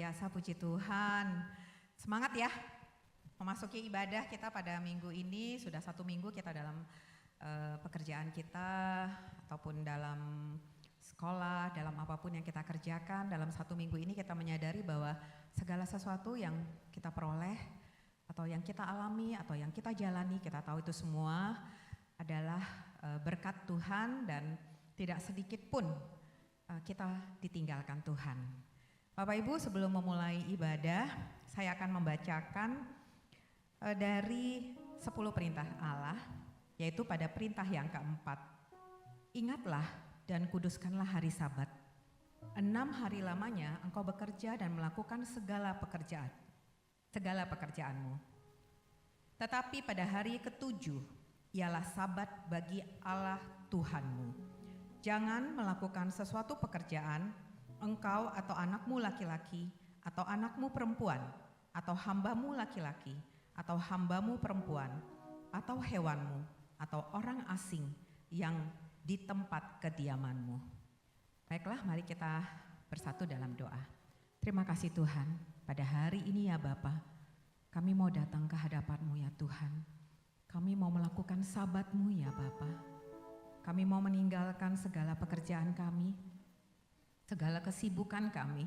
biasa, puji Tuhan. Semangat ya, memasuki ibadah kita pada minggu ini. Sudah 1 minggu kita dalam pekerjaan kita, ataupun dalam sekolah, dalam apapun yang kita kerjakan. Dalam 1 minggu ini kita menyadari bahwa segala sesuatu yang kita peroleh, atau yang kita alami, atau yang kita jalani, kita tahu itu semua adalah berkat Tuhan, dan tidak sedikit pun kita ditinggalkan Tuhan. Bapak Ibu, sebelum memulai ibadah, saya akan membacakan dari 10 perintah Allah, yaitu pada perintah yang keempat. Ingatlah dan kuduskanlah hari Sabat. 6 hari lamanya engkau bekerja dan melakukan segala pekerjaanmu. Tetapi pada hari ke-7 ialah Sabat bagi Allah Tuhanmu. Jangan melakukan sesuatu pekerjaan, engkau atau anakmu laki-laki, atau anakmu perempuan, atau hambamu laki-laki, atau hambamu perempuan, atau hewanmu, atau orang asing yang di tempat kediamanmu. Baiklah, mari kita bersatu dalam doa. Terima kasih Tuhan, pada hari ini ya Bapa, kami mau datang ke hadapan-Mu ya Tuhan. Kami mau melakukan Sabat-Mu ya Bapa. Kami mau meninggalkan segala pekerjaan kami, segala kesibukan kami,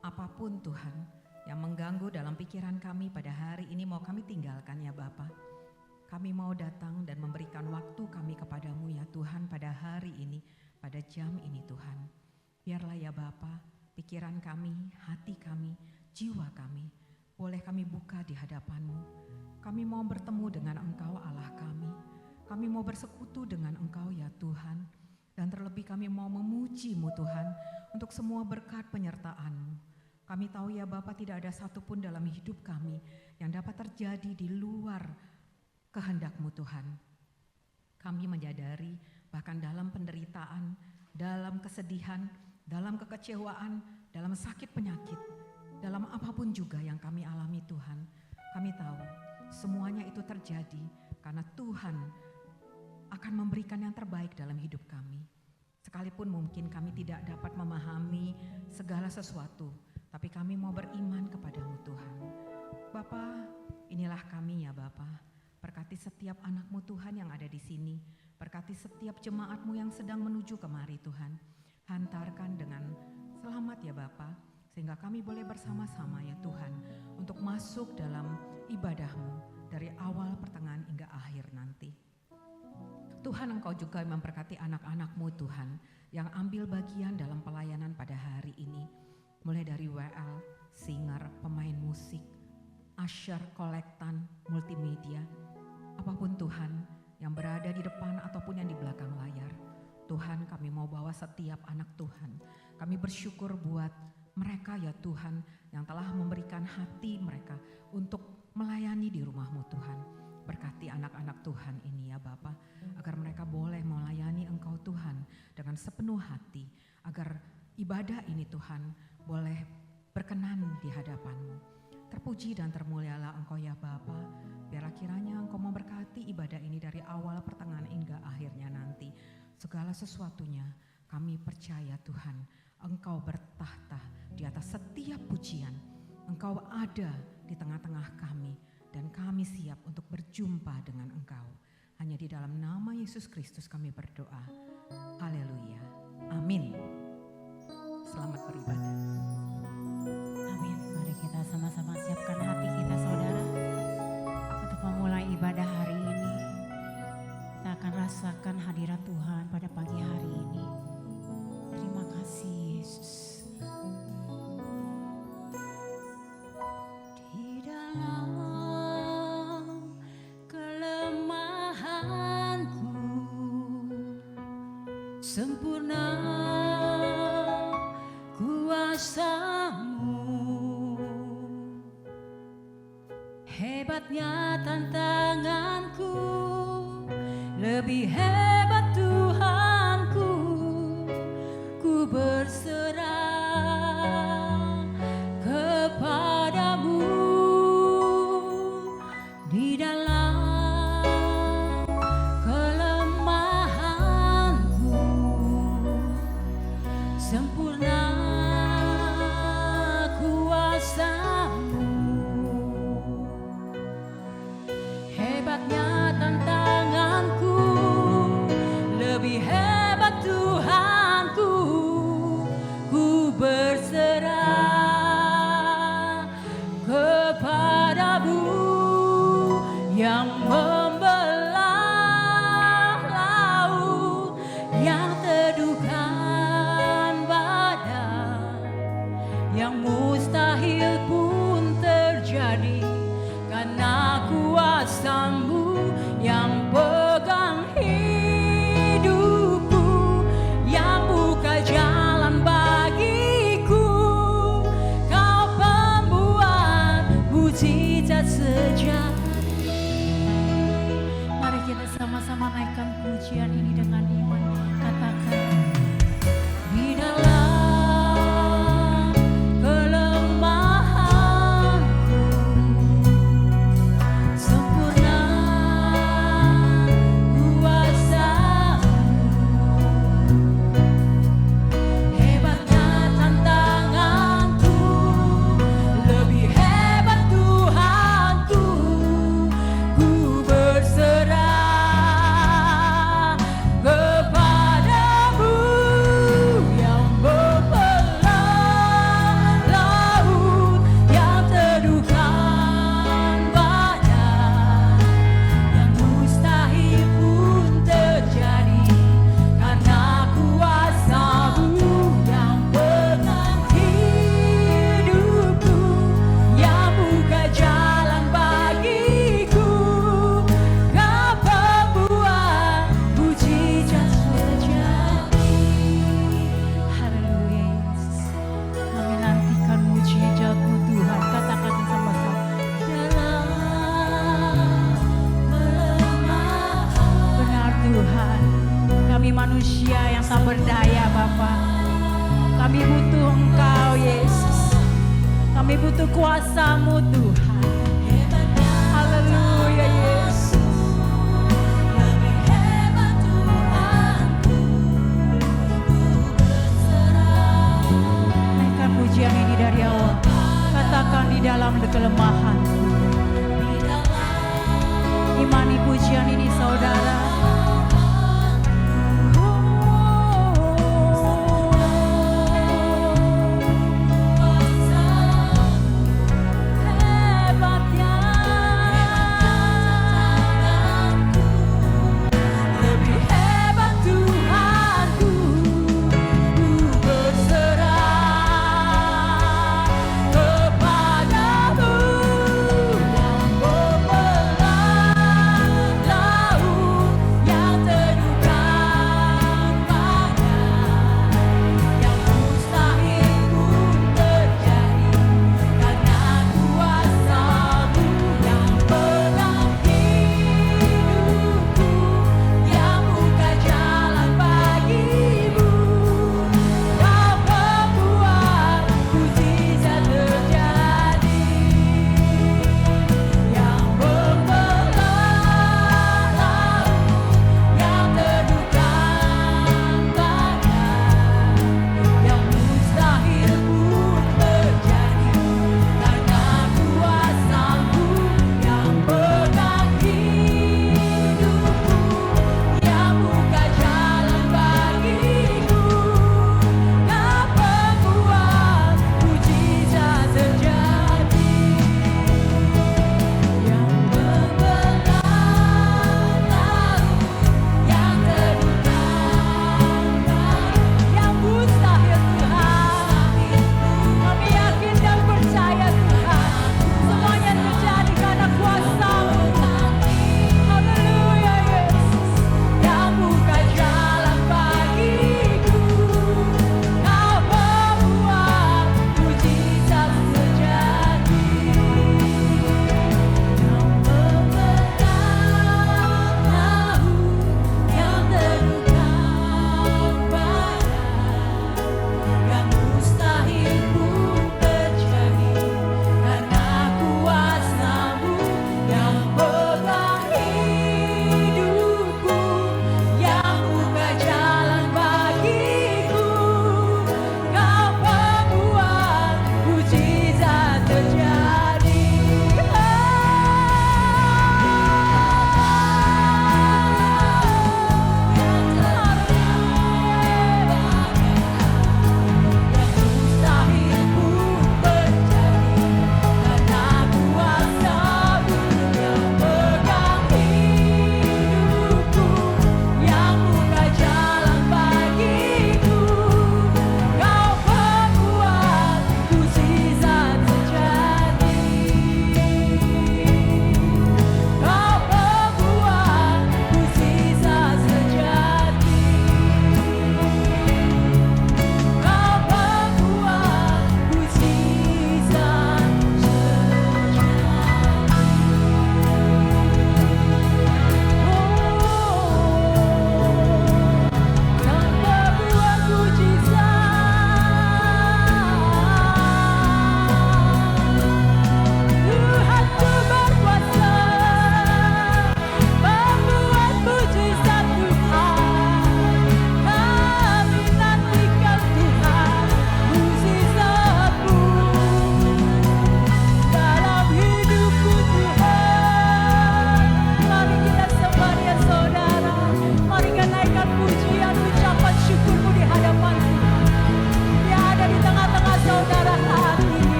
apapun Tuhan yang mengganggu dalam pikiran kami pada hari ini mau kami tinggalkan ya Bapa. Kami mau datang dan memberikan waktu kami kepadamu ya Tuhan pada hari ini, pada jam ini Tuhan. Biarlah ya Bapa, pikiran kami, hati kami, jiwa kami, boleh kami buka di hadapan-Mu. Kami mau bertemu dengan Engkau Allah kami. Kami mau bersekutu dengan Engkau ya Tuhan. Dan terlebih kami mau memuji-Mu Tuhan untuk semua berkat penyertaan-Mu. Kami tahu ya Bapa, tidak ada satupun dalam hidup kami yang dapat terjadi di luar kehendak-Mu Tuhan. Kami menyadari bahkan dalam penderitaan, dalam kesedihan, dalam kekecewaan, dalam sakit penyakit, dalam apapun juga yang kami alami Tuhan, kami tahu semuanya itu terjadi karena Tuhan akan memberikan yang terbaik dalam hidup kami. Sekalipun mungkin kami tidak dapat memahami segala sesuatu, tapi kami mau beriman kepadamu Tuhan. Bapa, inilah kami ya Bapa. Berkati setiap anak-Mu Tuhan yang ada di sini. Berkati setiap jemaat-Mu yang sedang menuju kemari Tuhan. Hantarkan dengan selamat ya Bapa, sehingga kami boleh bersama-sama ya Tuhan untuk masuk dalam ibadah-Mu dari awal, pertengahan hingga akhir nanti. Tuhan, Engkau juga memberkati anak-anak-Mu Tuhan yang ambil bagian dalam pelayanan pada hari ini. Mulai dari WL, singer, pemain musik, usher, kolektan, multimedia, apapun Tuhan yang berada di depan ataupun yang di belakang layar. Tuhan, kami mau bawa setiap anak Tuhan. Kami bersyukur buat mereka ya Tuhan yang telah memberikan hati mereka untuk melayani di rumah-Mu Tuhan. Berkati anak-anak Tuhan ini ya Bapa, agar mereka boleh melayani Engkau Tuhan dengan sepenuh hati, agar ibadah ini Tuhan boleh berkenan di hadapan-Mu. Terpuji dan termulialah Engkau ya Bapa, biarlah kiranya Engkau memberkati ibadah ini dari awal, pertengahan hingga akhirnya nanti. Segala sesuatunya kami percaya Tuhan, Engkau bertahta di atas setiap pujian. Engkau ada di tengah-tengah kami dan kami siap untuk berjumpa dengan Engkau. Hanya di dalam nama Yesus Kristus kami berdoa. Haleluya. Amin. Selamat beribadah. Amin. Mari kita sama-sama siapkan hati kita saudara untuk memulai ibadah hari ini. Kita akan rasakan hadirat Tuhan pada pagi hari ini. Terima kasih Yesus. Di dalam kelemahanku sempurna kuasa-Mu, hebatnya tantanganku, lebih hebat Tuhanku, ku berserah kepadamu. Di dalam kelemahanku sempurna kuasa naikkan pujian ini dengan iman. Katakan, di dalam kelemahanku sempurna kuasa-Mu. Hebatnya tantanganku, lebih hebat Tuhanku. Ku berserah kepadamu yang membelah laut, yang teduhkan badai, yang mustahil pun terjadi karena kuasa-Mu yang pegang hidupku, yang buka jalan bagiku. Kau pembuat mujizat terjadi. Haleluya Yesus. Kami nantikan mujizat-Mu Tuhan. Katakan sama-sama. Dalam kelemahan. Benar Tuhan. Kami manusia yang tak berdaya Bapa. Kami butuh Engkau Yesus. Kami butuh kuasa-Mu Tuhan. Haleluya Yesus. Lebih hebat Tuhanku. Naikkan pujian ini dari awal. Katakan di dalam kelemahanku. Imani pujian ini saudara. Hebatnya lebih hebat Tuhanku. Ku berserah kepadamu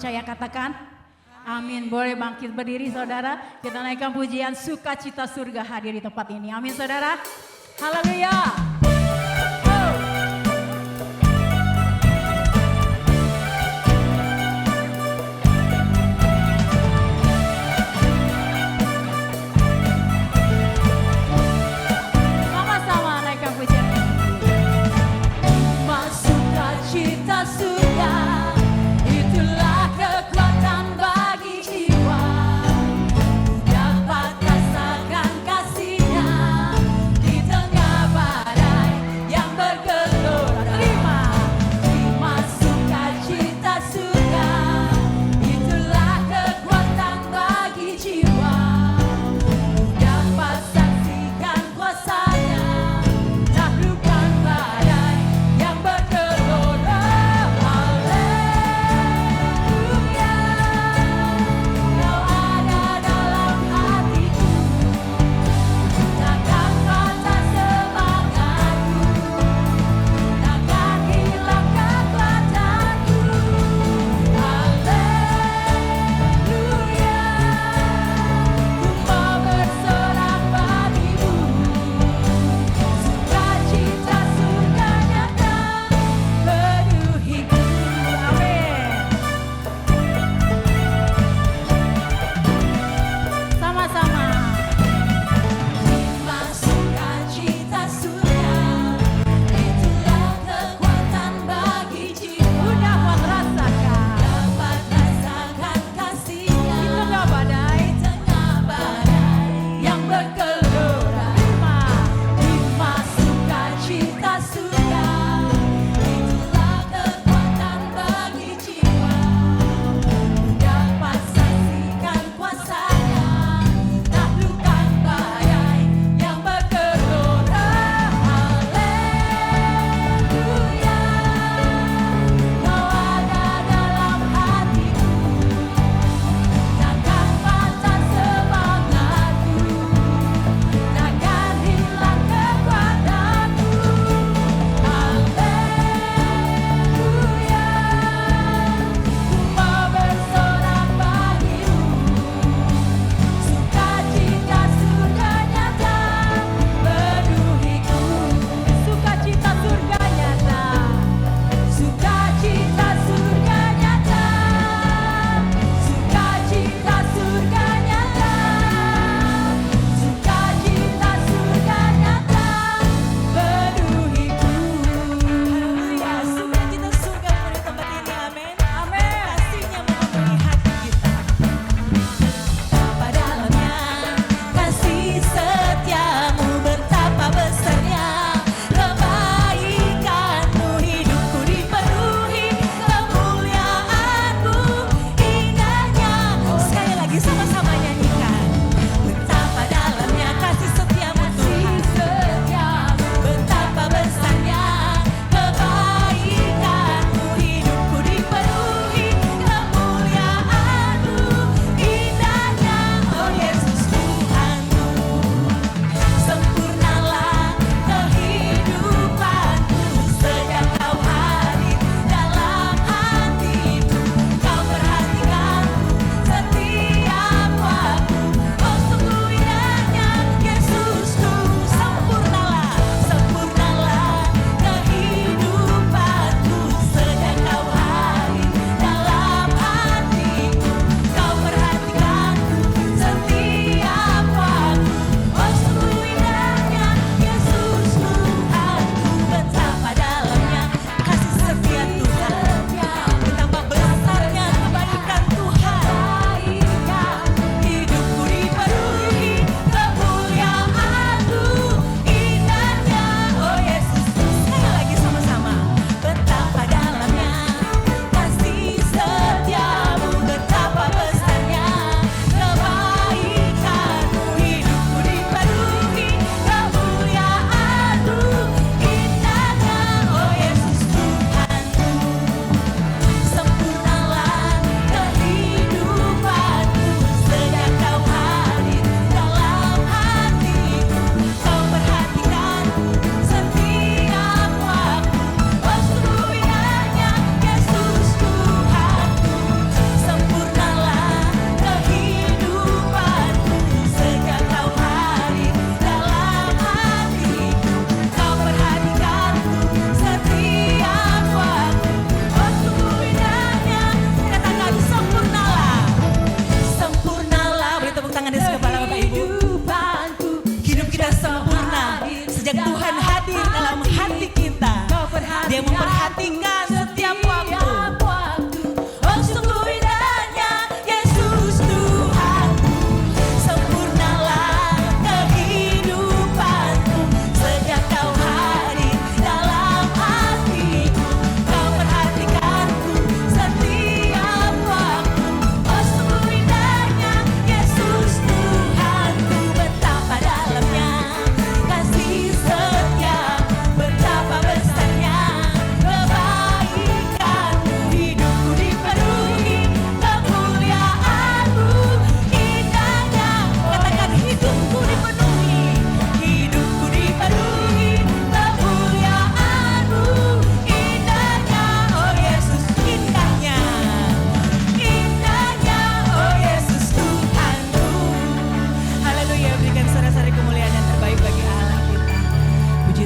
percaya katakan amin. Boleh bangkit berdiri saudara. Kita naikkan pujian sukacita surga hadir di tempat ini. Amin saudara. Haleluya. Sama-sama naikkan pujian. Masuk sukacita surga, itulah kekuatan bagi jiwa. Dapat rasakan kasih-Nya di tengah badai.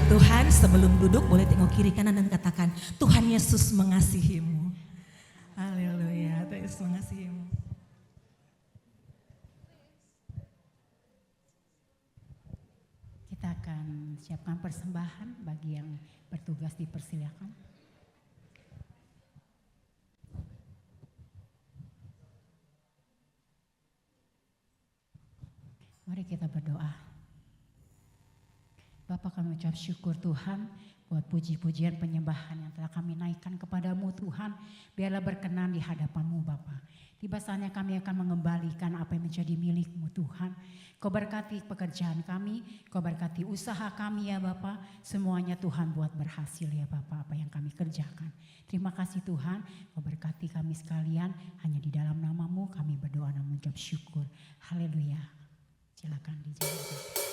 Tuhan, sebelum duduk boleh tengok kiri kanan dan katakan, Tuhan Yesus mengasihimu. Haleluya, Tuhan Yesus mengasihimu. Kita akan siapkan persembahan bagi yang bertugas, dipersilakan. Mari kita berdoa. Bapak, kami ucap syukur Tuhan buat puji-pujian penyembahan yang telah kami naikkan kepadamu Tuhan. Biarlah berkenan di hadapanmu Bapak. Tiba saatnya kami akan mengembalikan apa yang menjadi milikmu Tuhan. Kau berkati pekerjaan kami, kau berkati usaha kami ya Bapak. Semuanya Tuhan buat berhasil ya Bapak apa yang kami kerjakan. Terima kasih Tuhan, kau berkati kami sekalian. Hanya di dalam namamu kami berdoa dan mengucap syukur. Haleluya. Silakan dijalankan.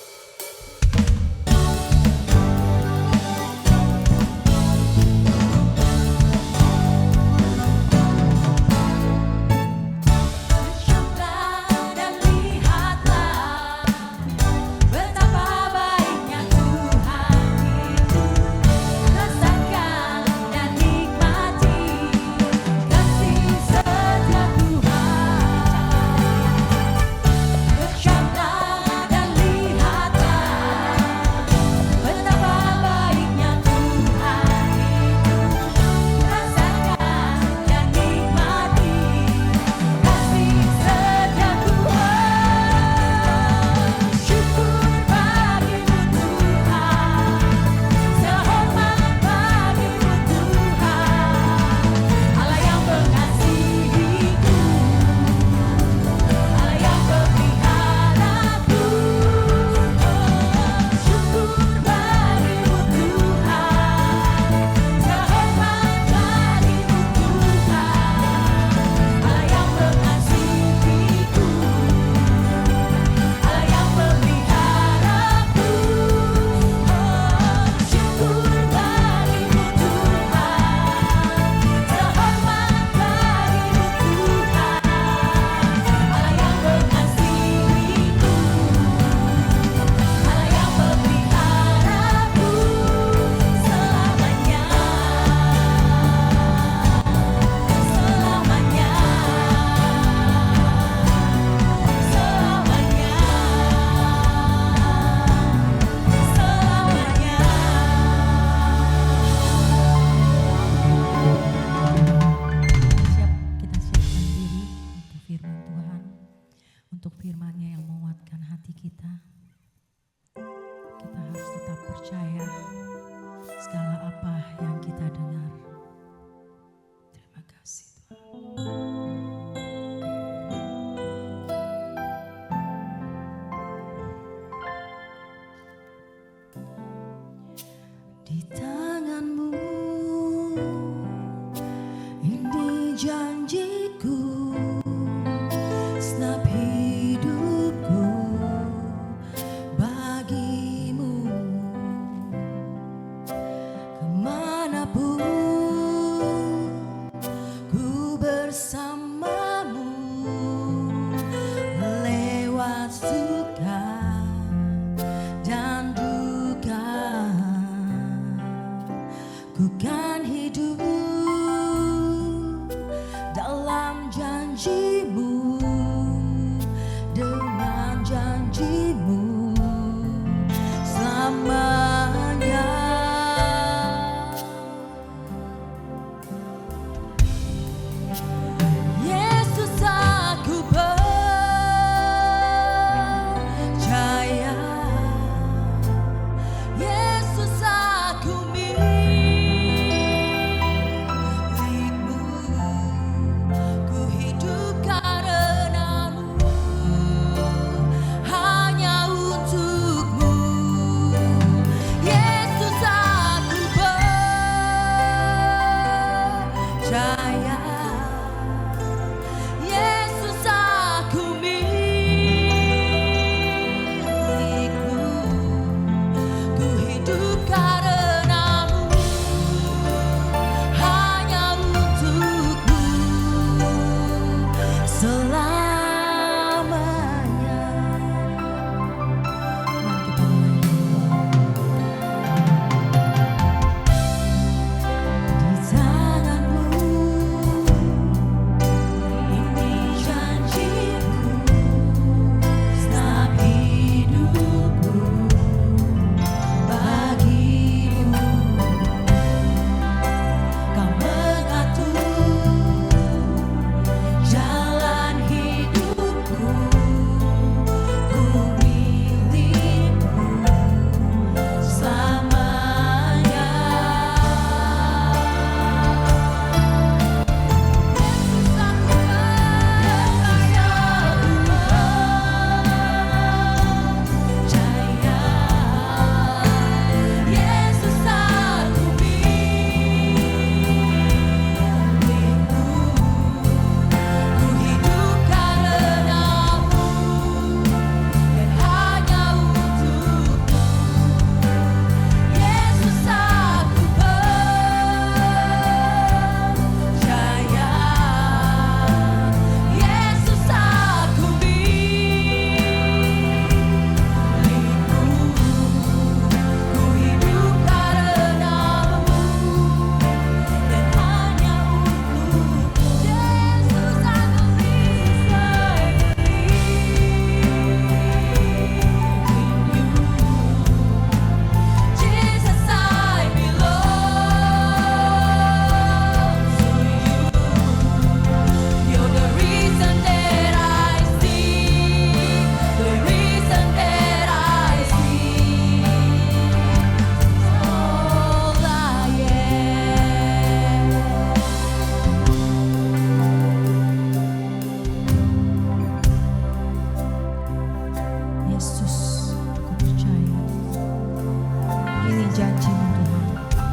janji-Mu Tuhan.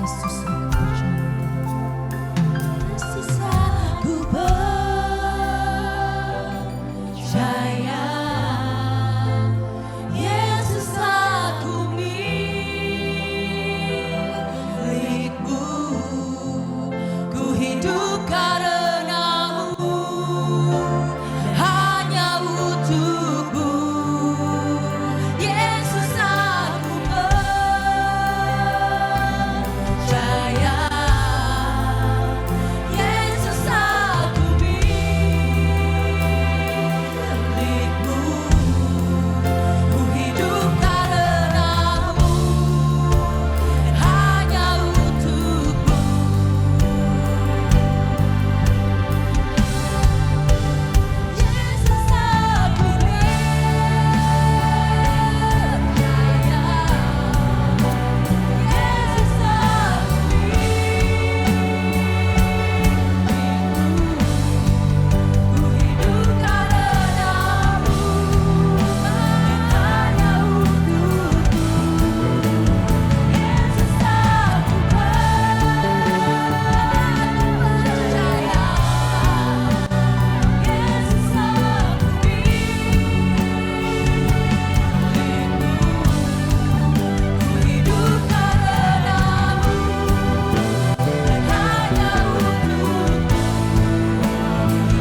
Yesus, aku percaya Tuhan. Yesus, aku percaya. Yesus, aku milik-Mu. Ku hidup karena-Mu, hanya untuk-Mu. Yesus, aku percaya. Yesus, aku milik-Mu. Ku hidup karena-Mu, hanya untuk-Mu. Yesus, aku percaya. Yesus, aku milik-Mu. Ku hidup karena-Mu, hanya untuk-Mu. Yesus, aku percaya. Yesus, aku milik-Mu. Ku hidup karena-Mu, hanya untuk-Mu.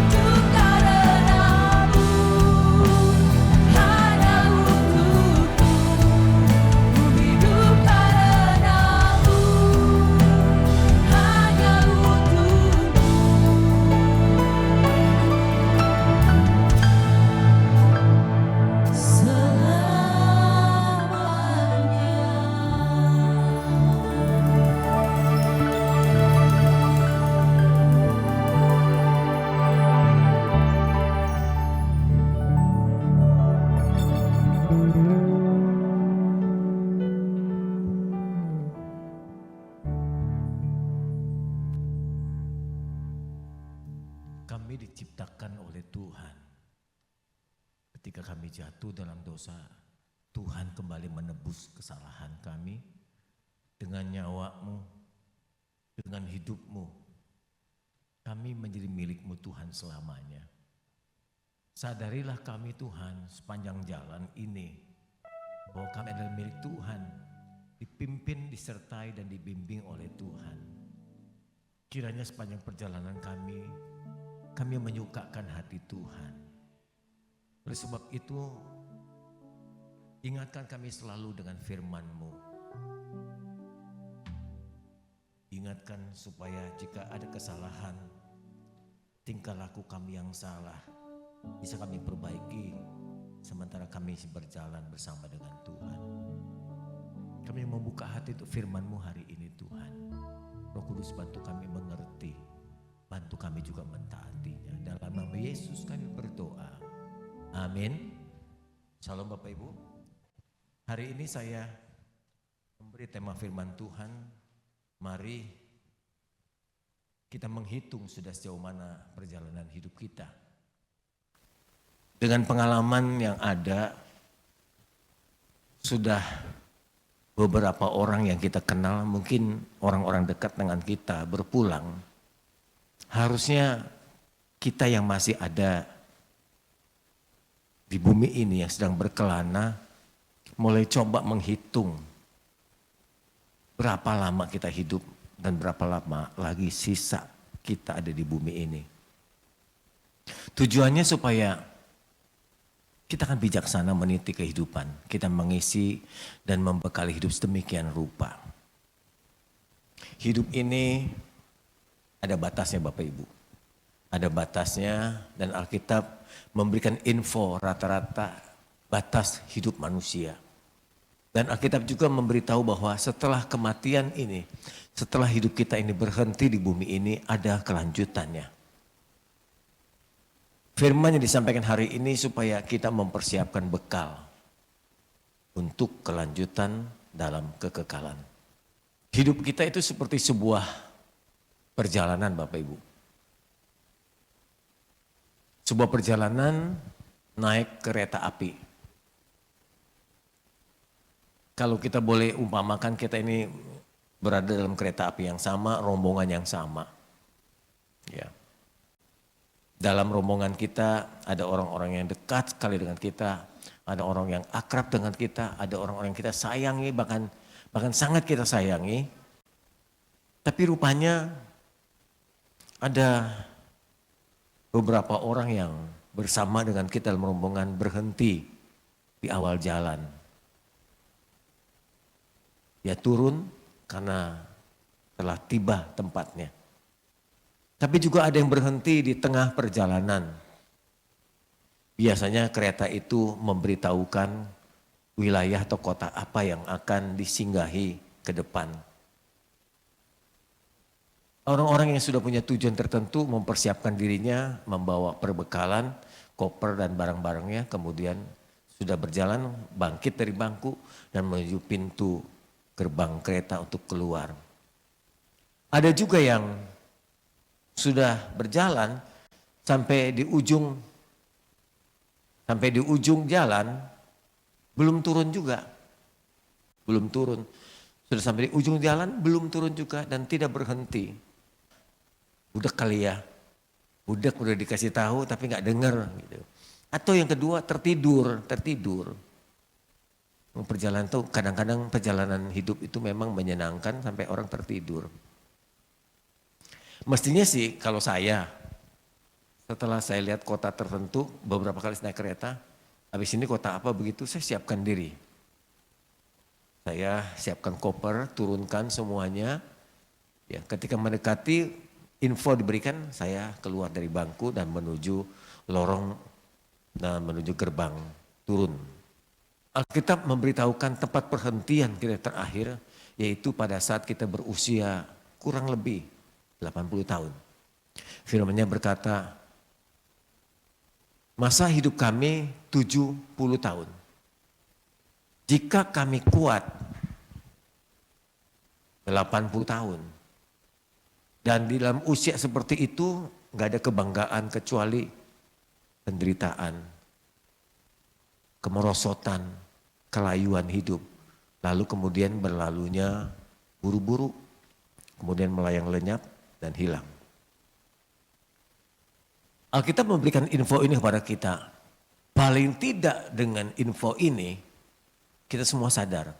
Hidup karena-Mu, hanya untuk-Mu. Ku hidup karena-Mu, hanya untuk-Mu. Kami diciptakan oleh Tuhan. Ketika kami jatuh dalam dosa, Tuhan kembali menebus kesalahan kami dengan nyawa-Mu, dengan hidup-Mu. Kami menjadi milik-Mu Tuhan selamanya. Sadarilah kami Tuhan sepanjang jalan ini bahwa kami adalah milik Tuhan, dipimpin, disertai dan dibimbing oleh Tuhan. Kiranya sepanjang perjalanan kami menyukakan hati Tuhan. Oleh sebab itu, ingatkan kami selalu dengan firman-Mu. Ingatkan supaya jika ada kesalahan, tingkah laku kami yang salah, bisa kami perbaiki sementara kami berjalan bersama dengan Tuhan. Kami membuka hati untuk firman-Mu hari ini Tuhan. Roh Kudus bantu kami mengerti, bantu kami juga mentaatinya. Dalam nama Yesus kami berdoa. Amin. Shalom Bapak Ibu. Hari ini saya memberi tema firman Tuhan. Mari kita menghitung sudah sejauh mana perjalanan hidup kita. Dengan pengalaman yang ada, sudah beberapa orang yang kita kenal, mungkin orang-orang dekat dengan kita berpulang. Harusnya kita yang masih ada di bumi ini yang sedang berkelana, mulai coba menghitung berapa lama kita hidup dan berapa lama lagi sisa kita ada di bumi ini. Tujuannya supaya kita akan bijaksana meniti kehidupan, kita mengisi dan membekali hidup sedemikian rupa. Hidup ini ada batasnya Bapak Ibu, ada batasnya dan Alkitab memberikan info rata-rata batas hidup manusia. Dan Alkitab juga memberitahu bahwa setelah kematian ini, setelah hidup kita ini berhenti di bumi ini, ada kelanjutannya. Firman yang disampaikan hari ini supaya kita mempersiapkan bekal untuk kelanjutan dalam kekekalan. Hidup kita itu seperti sebuah perjalanan Bapak Ibu. Sebuah perjalanan naik kereta api. Kalau kita boleh umpamakan kita ini berada dalam kereta api yang sama, rombongan yang sama. Ya. Dalam rombongan kita ada orang-orang yang dekat sekali dengan kita, ada orang yang akrab dengan kita, ada orang-orang yang kita sayangi, bahkan sangat kita sayangi. Tapi rupanya ada beberapa orang yang bersama dengan kita dalam rombongan berhenti di awal jalan. Dia turun karena telah tiba tempatnya. Tapi juga ada yang berhenti di tengah perjalanan. Biasanya kereta itu memberitahukan wilayah atau kota apa yang akan disinggahi ke depan. Orang-orang yang sudah punya tujuan tertentu mempersiapkan dirinya, membawa perbekalan, koper dan barang-barangnya, kemudian sudah berjalan bangkit dari bangku dan menuju pintu gerbang kereta untuk keluar. Ada juga yang sudah berjalan sampai di ujung jalan belum turun juga. Belum turun. Sudah sampai di ujung jalan belum turun juga dan tidak berhenti. Budak kali ya. Budak udah dikasih tahu tapi nggak dengar gitu. Atau yang kedua tertidur. Perjalanan itu kadang-kadang perjalanan hidup itu memang menyenangkan sampai orang tertidur. Mestinya sih kalau saya, setelah saya lihat kota tertentu, beberapa kali naik kereta, habis ini kota apa begitu, saya siapkan diri. Saya siapkan koper, turunkan semuanya. Ya, ketika mendekati, info diberikan, saya keluar dari bangku dan menuju lorong dan menuju gerbang turun. Alkitab memberitahukan tempat perhentian kita terakhir, yaitu pada saat kita berusia kurang lebih 80 tahun. Firman-Nya berkata, masa hidup kami 70 tahun. Jika kami kuat 80 tahun. Dan di dalam usia seperti itu gak ada kebanggaan kecuali penderitaan, kemerosotan, kelayuan hidup. Lalu kemudian berlalunya buru-buru, kemudian melayang lenyap dan hilang. Alkitab memberikan info ini kepada kita. Paling tidak dengan info ini kita semua sadar.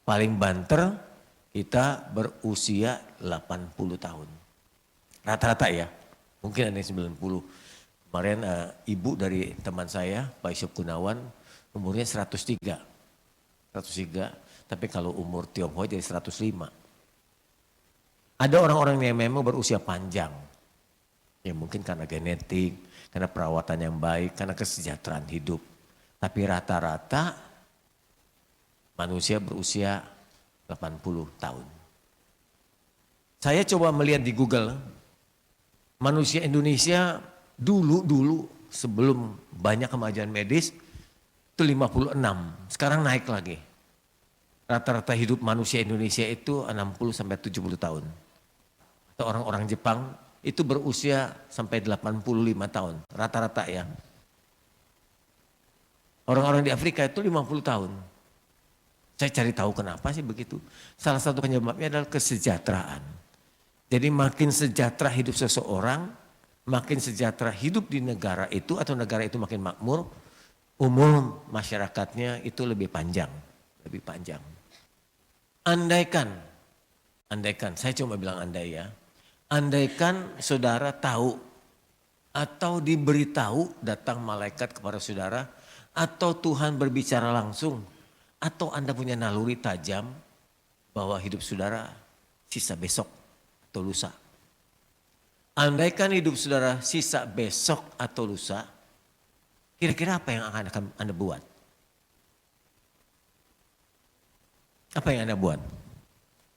Paling banter kita berusia 80 tahun. Rata-rata ya, mungkin ada yang 90. Kemarin ibu dari teman saya, Pak Yusuf Gunawan, umurnya 103. Tapi kalau umur Tionghoa jadi 105. Ada orang-orang yang memang berusia panjang. Ya mungkin karena genetik, karena perawatan yang baik, karena kesejahteraan hidup. Tapi rata-rata manusia berusia 80 tahun. Saya coba melihat di Google, manusia Indonesia dulu sebelum banyak kemajuan medis itu 56, sekarang naik lagi. Rata-rata hidup manusia Indonesia itu 60 sampai 70 tahun. Atau orang-orang Jepang itu berusia sampai 85 tahun, rata-rata ya. Orang-orang di Afrika itu 50 tahun. Saya cari tahu kenapa sih begitu. Salah satu penyebabnya adalah kesejahteraan. Jadi makin sejahtera hidup seseorang, makin sejahtera hidup di negara itu atau negara itu makin makmur, umur masyarakatnya itu lebih panjang. Andaikan, saya cuma bilang andai ya. Andaikan saudara tahu atau diberitahu datang malaikat kepada saudara atau Tuhan berbicara langsung atau Anda punya naluri tajam bahwa hidup saudara sisa besok atau lusa. Andaikan hidup saudara sisa besok atau lusa, kira-kira apa yang akan Anda buat? Apa yang Anda buat?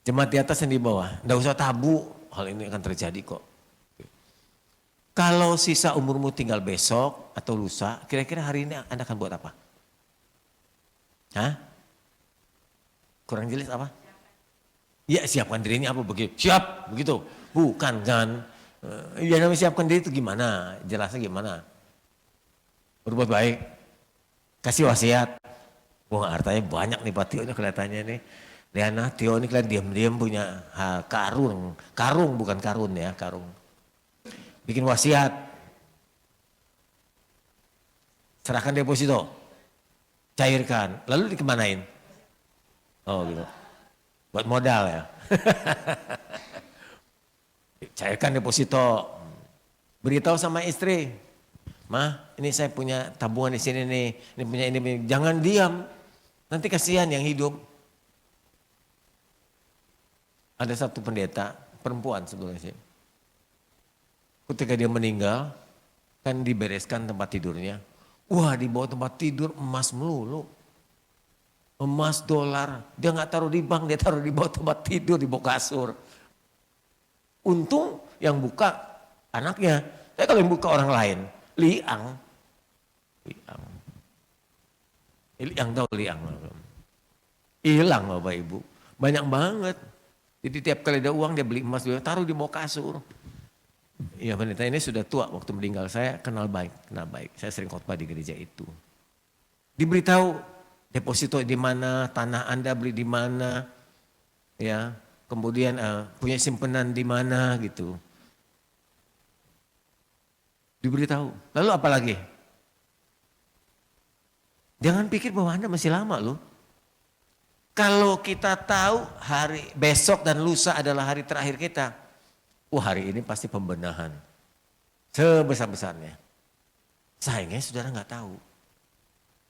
Jemaat di atas dan di bawah, enggak usah tabu. Hal ini akan terjadi kok. Kalau sisa umurmu tinggal besok atau lusa, kira-kira hari ini Anda akan buat apa? Hah? Kurang jelas apa? Ya siapkan dirinya apa begitu? Siap begitu? Bukan kan? Ya namanya siapkan diri itu gimana? Jelasnya gimana? Berbuat baik, kasih wasiat, Wah hartanya banyak nih Pak Tio ini kelihatannya nih. Liana, Tio ini kalian diam-diam punya karung bukan karun ya, karung. Bikin wasiat. Serahkan deposito. Cairkan, lalu dikemanain? Oh gitu. Buat modal ya. Cairkan deposito. Beritahu sama istri. Mah, ini saya punya tabungan di sini nih. Ini punya ini. Jangan diam. Nanti kasihan yang hidup. Ada satu pendeta, perempuan sebenarnya sih. Ketika dia meninggal, kan dibereskan tempat tidurnya. Wah, di bawah tempat tidur emas melulu. Emas, dolar. Dia nggak taruh di bank, dia taruh di bawah tempat tidur, di bawah kasur. Untung yang buka anaknya. Tapi kalau yang buka orang lain, liang. Liang tahu liang. Hilang Bapak Ibu. Banyak banget. Jadi tiap kali ada uang dia beli emas, dia taruh di bawah kasur. Ya pendeta ini sudah tua waktu meninggal, saya kenal baik. Saya sering khotbah di gereja itu. Diberitahu deposito di mana, tanah Anda beli di mana, ya. Kemudian punya simpenan di mana gitu. Diberitahu. Lalu apa lagi? Jangan pikir bahwa Anda masih lama loh. Kalau kita tahu hari besok dan lusa adalah hari terakhir kita. Hari ini pasti pembenahan. Sebesar-besarnya. Sayangnya saudara nggak tahu.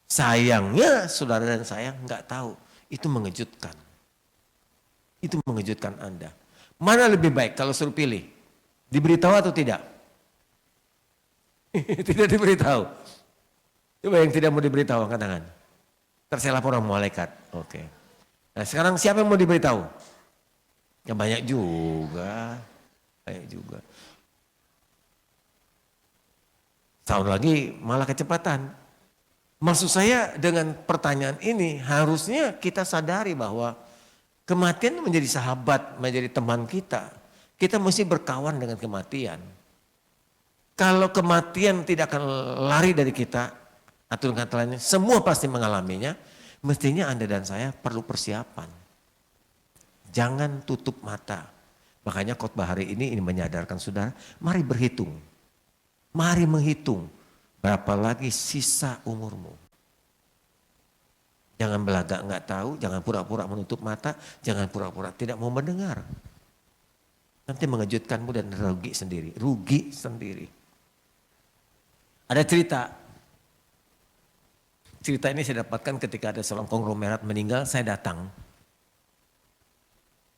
Sayangnya saudara dan saya nggak tahu. Itu mengejutkan. Itu mengejutkan Anda. Mana lebih baik kalau suruh pilih? Diberitahu atau tidak? Tidak diberitahu. Coba yang tidak mau diberitahu angkat tangan. Terus lapor sama malaikat. Oke. Nah sekarang siapa yang mau diberitahu? Ya banyak juga. Tahun lagi malah kecepatan. Maksud saya dengan pertanyaan ini harusnya kita sadari bahwa kematian menjadi sahabat, menjadi teman kita. Kita mesti berkawan dengan kematian. Kalau kematian tidak akan lari dari kita, atau dengan kata lainnya, semua pasti mengalaminya, mestinya Anda dan saya perlu persiapan. Jangan tutup mata. Makanya khotbah hari ini menyadarkan saudara, mari berhitung. Mari menghitung berapa lagi sisa umurmu. Jangan belagak nggak tahu, jangan pura-pura menutup mata, jangan pura-pura tidak mau mendengar. Nanti mengejutkanmu dan rugi sendiri. Ada cerita ini saya dapatkan ketika ada seorang konglomerat meninggal, saya datang.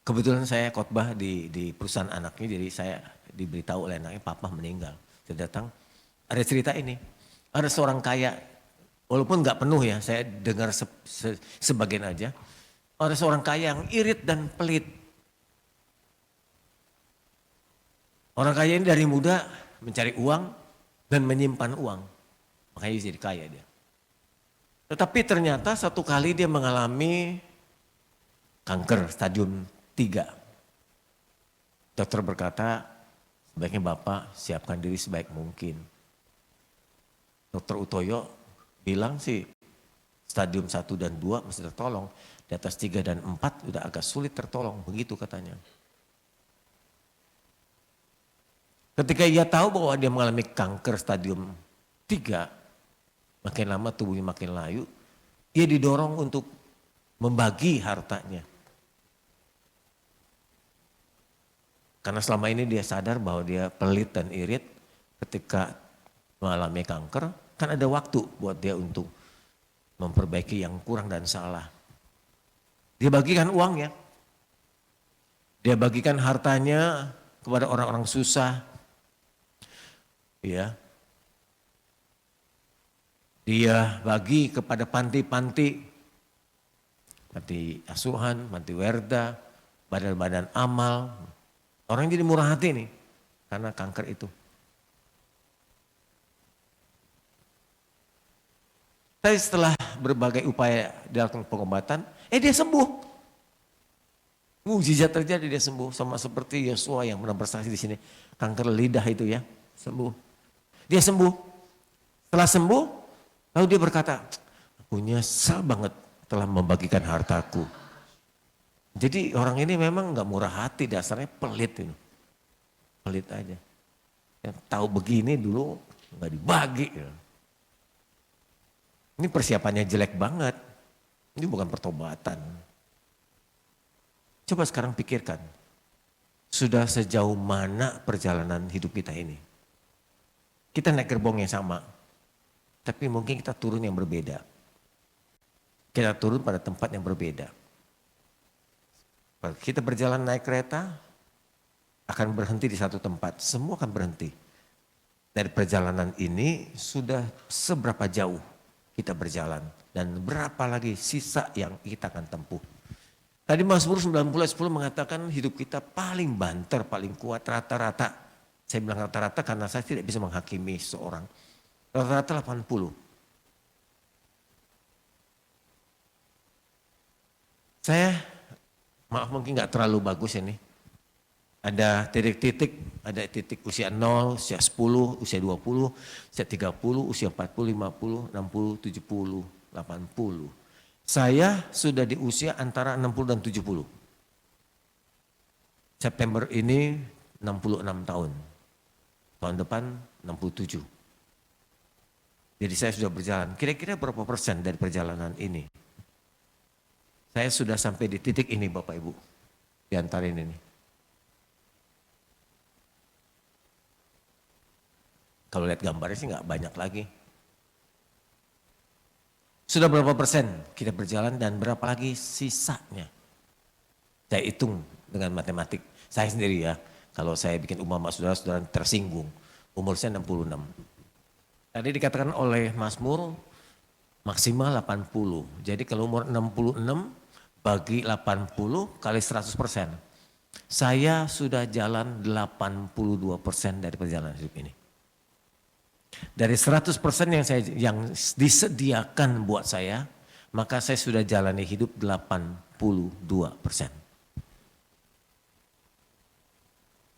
Kebetulan saya khotbah di perusahaan anaknya, jadi saya diberitahu oleh anaknya, papa meninggal. Saya datang, ada cerita ini. Ada seorang kaya, walaupun nggak penuh ya, saya dengar sebagian aja. Ada seorang kaya yang irit dan pelit. Orang kaya ini dari muda mencari uang dan menyimpan uang. Makanya dia jadi kaya dia. Tetapi ternyata satu kali dia mengalami kanker stadium 3. Dokter berkata, sebaiknya Bapak siapkan diri sebaik mungkin. Dokter Utoyo bilang sih stadium 1 dan 2 masih tertolong. Di atas 3 dan 4 udah agak sulit tertolong, begitu katanya. Ketika ia tahu bahwa dia mengalami kanker stadium 3, makin lama tubuhnya makin layu, ia didorong untuk membagi hartanya. Karena selama ini dia sadar bahwa dia pelit dan irit ketika mengalami kanker, kan ada waktu buat dia untuk memperbaiki yang kurang dan salah. Dia bagikan uangnya, dia bagikan hartanya kepada orang-orang susah, ya. Dia bagi kepada panti-panti, panti asuhan, panti werda, badan-badan amal. Orang jadi murah hati nih karena kanker itu. Tapi setelah berbagai upaya dilakukan pengobatan, dia sembuh. Mukjizat terjadi, dia sembuh, sama seperti Yosua yang pernah bersaksi di sini, kanker lidah itu ya, sembuh. Dia sembuh. Setelah sembuh, lalu dia berkata, aku nyesal banget telah membagikan hartaku. Jadi orang ini memang nggak murah hati, dasarnya pelit ini. Pelit aja. Yang tahu begini dulu nggak dibagi. Ini persiapannya jelek banget. Ini bukan pertobatan. Coba sekarang pikirkan. Sudah sejauh mana perjalanan hidup kita ini? Kita naik gerbong yang sama. Tapi mungkin kita turun yang berbeda. Kita turun pada tempat yang berbeda. Kita berjalan naik kereta, akan berhenti di satu tempat. Semua akan berhenti. Dari perjalanan ini sudah seberapa jauh kita berjalan. Dan berapa lagi sisa yang kita akan tempuh. Tadi Mazmur 90:10 mengatakan hidup kita paling banter, paling kuat rata-rata. Saya bilang rata-rata karena saya tidak bisa menghakimi seorang. Rata-rata 80. Saya, maaf mungkin nggak terlalu bagus ini. Ada titik-titik, ada titik usia 0, usia 10, usia 20, usia 30, usia 40, 50, 60, 70, 80. Saya sudah di usia antara 60 dan 70. September ini 66 tahun. Tahun depan 67. Jadi saya sudah berjalan. Kira-kira berapa persen dari perjalanan ini? Saya sudah sampai di titik ini Bapak Ibu. Di antara ini nih. Kalau lihat gambarnya sih nggak banyak lagi. Sudah berapa persen kita berjalan dan berapa lagi sisanya? Saya hitung dengan matematik. Saya sendiri ya. Kalau saya bikin umpama saudara-saudara tersinggung. Umur saya 66. Tadi dikatakan oleh Mazmur maksimal 80. Jadi kalau umur 66 bagi 80 kali 100%. Saya sudah jalan 82% dari perjalanan hidup ini. Dari 100% yang disediakan buat saya, maka saya sudah jalani hidup 82%.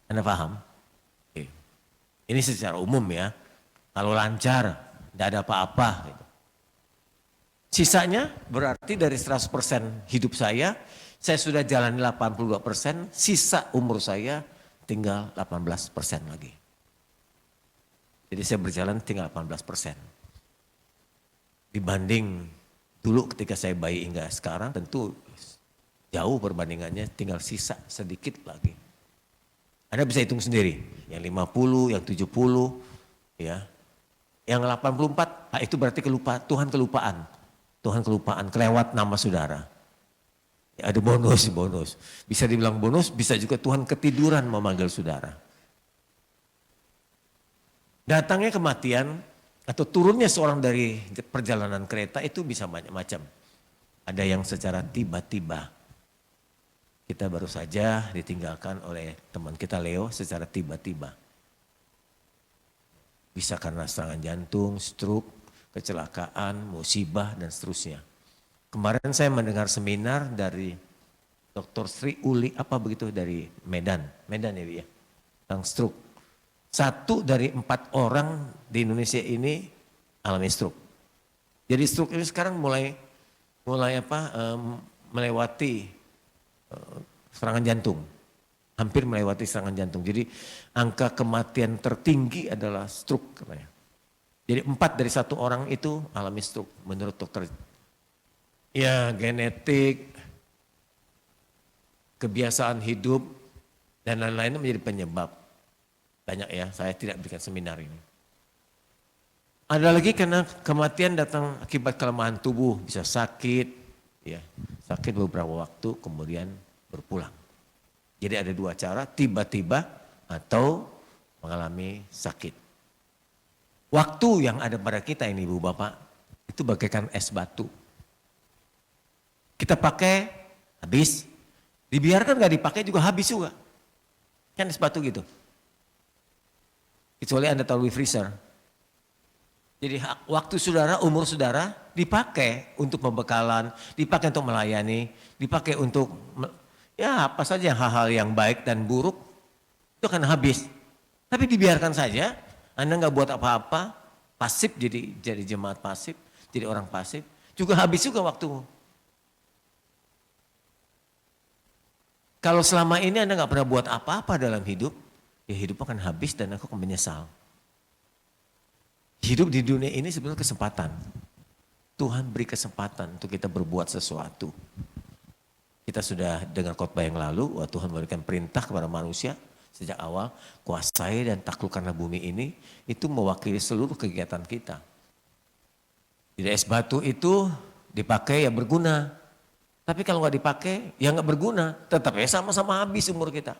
Anda paham? Oke. Ini secara umum ya. Kalau lancar, tidak ada apa-apa. Gitu. Sisanya berarti dari 100% hidup saya sudah jalani 82%, sisa umur saya tinggal 18% lagi. Jadi saya berjalan tinggal 18%. Dibanding dulu ketika saya bayi hingga sekarang tentu jauh perbandingannya, tinggal sisa sedikit lagi. Anda bisa hitung sendiri, yang 50, yang 70, ya. Yang 84, itu berarti Tuhan kelupaan. Tuhan kelupaan, kelewat nama saudara. Ya, ada bonus. Bisa dibilang bonus, bisa juga Tuhan ketiduran memanggil saudara. Datangnya kematian atau turunnya seorang dari perjalanan kereta itu bisa banyak macam. Ada yang secara tiba-tiba. Kita baru saja ditinggalkan oleh teman kita Leo secara tiba-tiba. Bisa karena serangan jantung, stroke, kecelakaan, musibah dan seterusnya. Kemarin saya mendengar seminar dari Dr. Sri Uli dari Medan ya ya, tentang stroke. 1 dari 4 orang di Indonesia ini alami stroke. Jadi stroke ini sekarang mulai melewati serangan jantung. Hampir melewati serangan jantung. Jadi angka kematian tertinggi adalah stroke katanya. Jadi 4 dari 1 orang itu alami stroke menurut dokter. Ya genetik, kebiasaan hidup dan lain-lain menjadi penyebab. Banyak ya, saya tidak bikin seminar ini. Ada lagi karena kematian datang akibat kelemahan tubuh, bisa sakit, ya sakit beberapa waktu kemudian berpulang. Jadi ada 2 cara, tiba-tiba atau mengalami sakit. Waktu yang ada pada kita ini Ibu Bapak, itu bagaikan es batu. Kita pakai, habis. Dibiarkan gak dipakai juga habis juga. Kan es batu gitu. Kecuali Anda taruh di freezer. Jadi waktu saudara, umur saudara dipakai untuk pembekalan, dipakai untuk melayani, dipakai untuk ya apa saja hal-hal yang baik dan buruk itu akan habis. Tapi dibiarkan saja, Anda nggak buat apa-apa, pasif jadi jemaat pasif, jadi orang pasif, juga habis juga waktu. Kalau selama ini Anda nggak pernah buat apa-apa dalam hidup, ya hidup akan habis dan aku akan menyesal. Hidup di dunia ini sebenarnya kesempatan. Tuhan beri kesempatan untuk kita berbuat sesuatu. Kita sudah dengar khotbah yang lalu, Tuhan memberikan perintah kepada manusia sejak awal, kuasai dan taklukkanlah bumi ini, itu mewakili seluruh kegiatan kita. Jadi es batu itu dipakai ya berguna. Tapi kalau nggak dipakai ya nggak berguna, tetap ya sama-sama habis umur kita.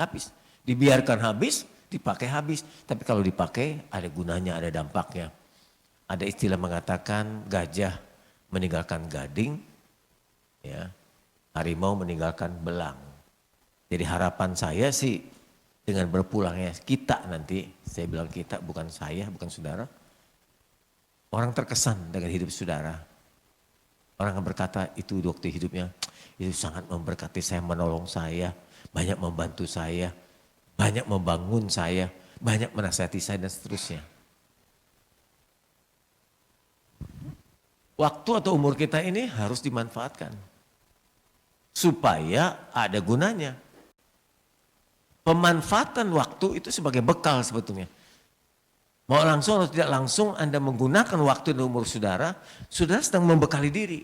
Habis, dibiarkan habis, dipakai habis. Tapi kalau dipakai ada gunanya, ada dampaknya. Ada istilah mengatakan gajah meninggalkan gading, ya, harimau meninggalkan belang. Jadi harapan saya sih dengan berpulangnya kita nanti, saya bilang kita bukan saya, bukan saudara. Orang terkesan dengan hidup saudara. Orang yang berkata itu waktu hidupnya, itu sangat memberkati saya, menolong saya, banyak membantu saya, banyak membangun saya, banyak menasihati saya dan seterusnya. Waktu atau umur kita ini harus dimanfaatkan. Supaya ada gunanya. Pemanfaatan waktu itu sebagai bekal sebetulnya. Mau langsung atau tidak langsung Anda menggunakan waktu dan umur saudara, saudara sedang membekali diri.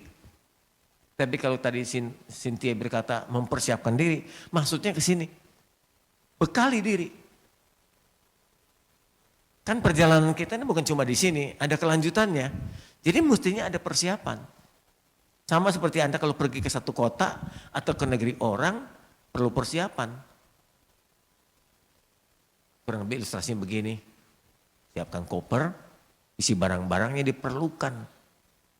Tapi kalau tadi Cynthia berkata mempersiapkan diri, maksudnya ke sini. Bekali diri. Kan perjalanan kita ini bukan cuma di sini, ada kelanjutannya. Jadi mestinya ada persiapan. Sama seperti Anda kalau pergi ke satu kota atau ke negeri orang, perlu persiapan. Kurang lebih ilustrasinya begini. Siapkan koper, isi barang-barang yang diperlukan.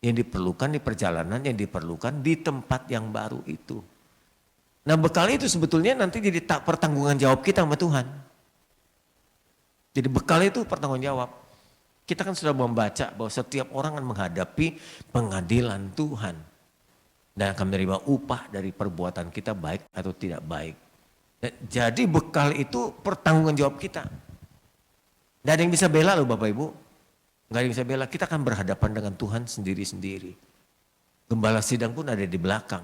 Yang diperlukan di perjalanan, yang diperlukan di tempat yang baru itu. Nah bekal itu sebetulnya nanti jadi pertanggungan jawab kita sama Tuhan. Jadi bekal itu pertanggung jawab. Kita kan sudah membaca bahwa setiap orang akan menghadapi pengadilan Tuhan. Dan akan menerima upah dari perbuatan kita baik atau tidak baik. Jadi bekal itu pertanggungan jawab kita. Tidak ada yang bisa bela loh Bapak Ibu. Nggak ada yang bisa bela, kita akan berhadapan dengan Tuhan sendiri-sendiri. Gembala sidang pun ada di belakang.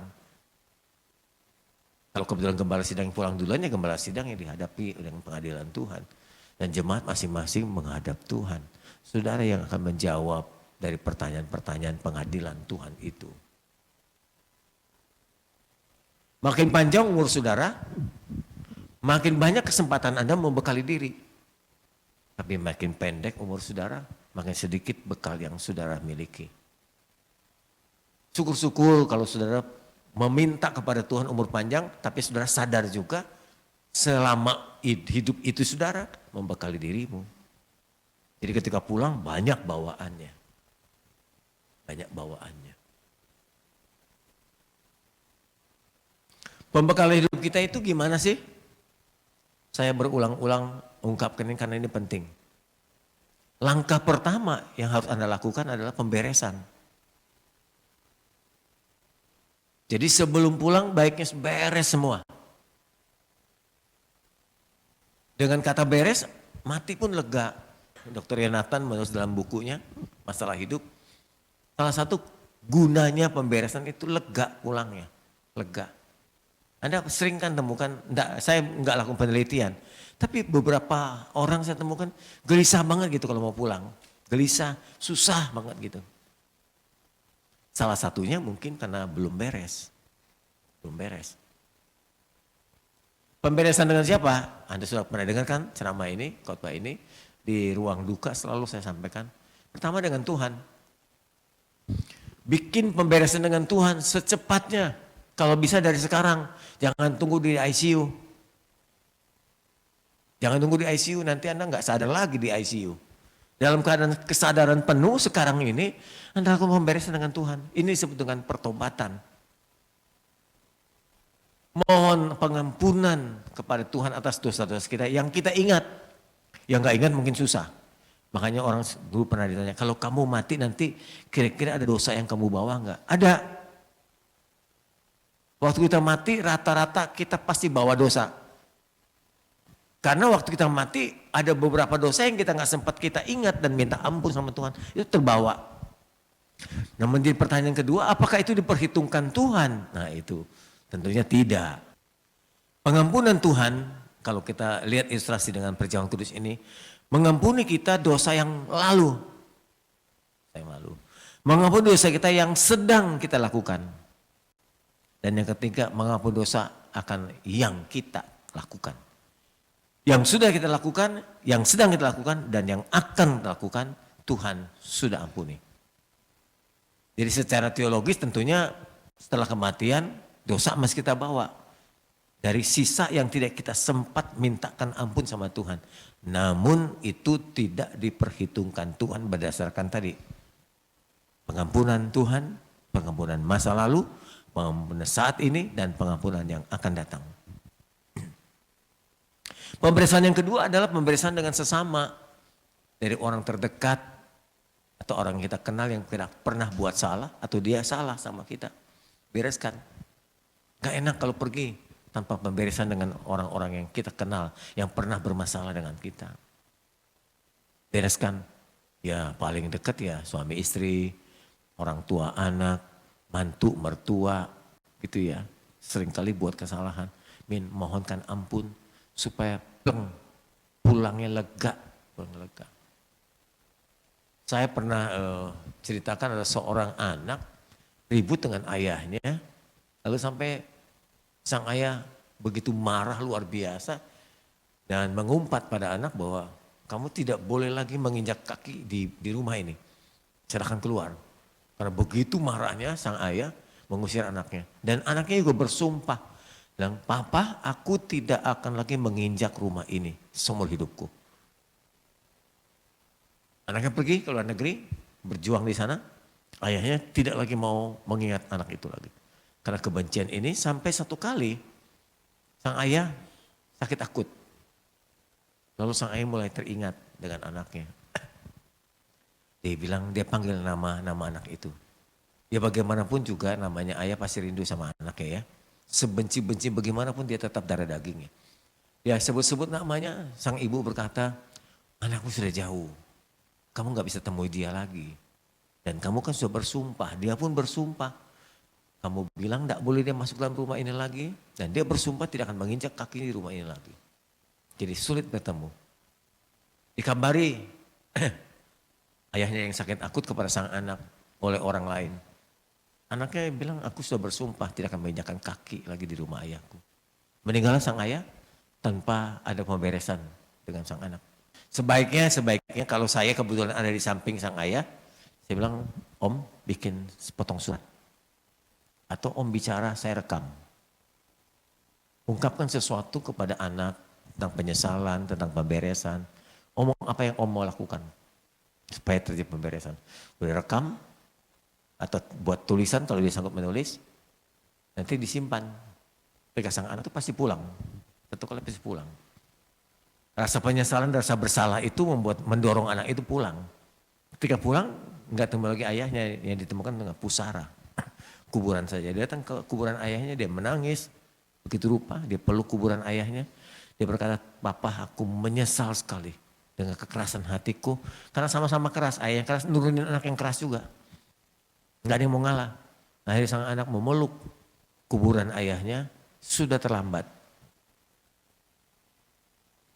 Kalau kebetulan gembala sidang yang pulang duluan ya gembala sidang yang dihadapi dengan pengadilan Tuhan. Dan jemaat masing-masing menghadap Tuhan. Saudara yang akan menjawab dari pertanyaan-pertanyaan pengadilan Tuhan itu. Makin panjang umur saudara, makin banyak kesempatan Anda membekali diri. Tapi makin pendek umur saudara, makin sedikit bekal yang saudara miliki. Syukur-syukur kalau saudara meminta kepada Tuhan umur panjang, tapi saudara sadar juga selama hidup itu saudara membekali dirimu. Jadi ketika pulang banyak bawaannya. Banyak bawaannya. Pembekalan hidup kita itu gimana sih? Saya berulang-ulang ungkapkan ini karena ini penting. Langkah pertama yang harus Anda lakukan adalah pemberesan. Jadi sebelum pulang baiknya beres semua. Dengan kata beres, mati pun lega. Dr. Yonatan menulis dalam bukunya, Masalah Hidup. Salah satu gunanya pemberesan itu lega pulangnya. Lega. Anda sering kan temukan, saya enggak lakukan penelitian. Tapi beberapa orang saya temukan gelisah banget gitu kalau mau pulang. Gelisah, susah banget gitu. Salah satunya mungkin karena belum beres. Belum beres. Pemberesan dengan siapa? Anda sudah pernah dengar kan ceramah ini, khotbah ini. Di ruang duka selalu saya sampaikan. Pertama dengan Tuhan. Bikin pemberesan dengan Tuhan secepatnya. Kalau bisa dari sekarang. Jangan tunggu di ICU. Jangan tunggu di ICU, nanti Anda nggak sadar lagi di ICU. Dalam keadaan kesadaran penuh sekarang ini, Anda lakukan pemberesan dengan Tuhan. Ini disebut dengan pertobatan. Mohon pengampunan kepada Tuhan atas dosa-dosa kita yang kita ingat. Yang nggak ingat mungkin susah. Makanya orang dulu pernah ditanya, kalau kamu mati nanti kira-kira ada dosa yang kamu bawa nggak? Ada. Waktu kita mati rata-rata kita pasti bawa dosa. Karena waktu kita mati ada beberapa dosa yang kita nggak sempat kita ingat dan minta ampun sama Tuhan. Itu terbawa. Nah menjadi pertanyaan kedua, apakah itu diperhitungkan Tuhan? Nah itu Tentunya tidak. Pengampunan Tuhan, kalau kita lihat ilustrasi dengan perjamuan kudus ini, mengampuni kita dosa yang lalu. Mengampuni dosa kita yang sedang kita lakukan. Dan yang ketiga, mengampuni dosa akan yang kita lakukan. Yang sudah kita lakukan, yang sedang kita lakukan, dan yang akan kita lakukan, Tuhan sudah ampuni. Jadi secara teologis tentunya setelah kematian, dosa masih kita bawa. Dari sisa yang tidak kita sempat mintakan ampun sama Tuhan. Namun itu tidak diperhitungkan Tuhan berdasarkan tadi. Pengampunan Tuhan, pengampunan masa lalu, pengampunan saat ini, dan pengampunan yang akan datang. Pemberian yang kedua adalah pemberian dengan sesama. Dari orang terdekat atau orang yang kita kenal yang tidak pernah buat salah atau dia salah sama kita. Bereskan. Gak enak kalau pergi tanpa pemberesan dengan orang-orang yang kita kenal, yang pernah bermasalah dengan kita. Bereskan. Ya paling dekat ya suami istri, orang tua anak, mantu mertua gitu ya. Seringkali buat kesalahan. Mohonkan ampun supaya pulangnya lega. Saya pernah ceritakan ada seorang anak ribut dengan ayahnya, lalu sampai sang ayah begitu marah luar biasa dan mengumpat pada anak bahwa kamu tidak boleh lagi menginjak kaki di rumah ini. Silakan keluar. Karena begitu marahnya sang ayah mengusir anaknya. Dan anaknya juga bersumpah. Bilang, papa aku tidak akan lagi menginjak rumah ini seumur hidupku. Anaknya pergi ke luar negeri, berjuang di sana. Ayahnya tidak lagi mau mengingat anak itu lagi. Karena kebencian ini sampai satu kali sang ayah sakit akut. Lalu sang ayah mulai teringat dengan anaknya. Dia panggil nama anak itu. Ya bagaimanapun juga namanya ayah pasti rindu sama anaknya ya. Sebenci-benci bagaimanapun dia tetap darah dagingnya. Ya sebut-sebut namanya, sang ibu berkata, anakku sudah jauh. Kamu gak bisa temui dia lagi. Dan kamu kan sudah bersumpah, dia pun bersumpah. Kamu bilang tidak boleh dia masuk dalam rumah ini lagi. Dan dia bersumpah tidak akan menginjak kaki di rumah ini lagi. Jadi sulit bertemu. Dikabari ayahnya yang sakit akut kepada sang anak oleh orang lain. Anaknya bilang aku sudah bersumpah tidak akan menginjakkan kaki lagi di rumah ayahku. Meninggallah sang ayah tanpa ada pemberesan dengan sang anak. Sebaiknya kalau saya kebetulan ada di samping sang ayah. Saya bilang om bikin sepotong surat. Atau om bicara, saya rekam. Ungkapkan sesuatu kepada anak tentang penyesalan, tentang pemberesan. Omong apa yang om mau lakukan supaya terjadi pemberesan. Boleh rekam atau buat tulisan kalau dia sanggup menulis. Nanti disimpan. Ketika sang anak itu pasti pulang. Satu kali pasti pulang. Rasa penyesalan, rasa bersalah itu mendorong anak itu pulang. Ketika pulang, nggak temu lagi ayahnya yang ditemukan dengan pusara. Kuburan saja. Dia datang ke kuburan ayahnya, dia menangis. Begitu rupa, dia peluk kuburan ayahnya. Dia berkata, papa aku menyesal sekali dengan kekerasan hatiku. Karena sama-sama keras, ayah yang keras nurunin anak yang keras juga. Nggak ada yang mau ngalah. Akhirnya sang anak memeluk kuburan ayahnya, sudah terlambat.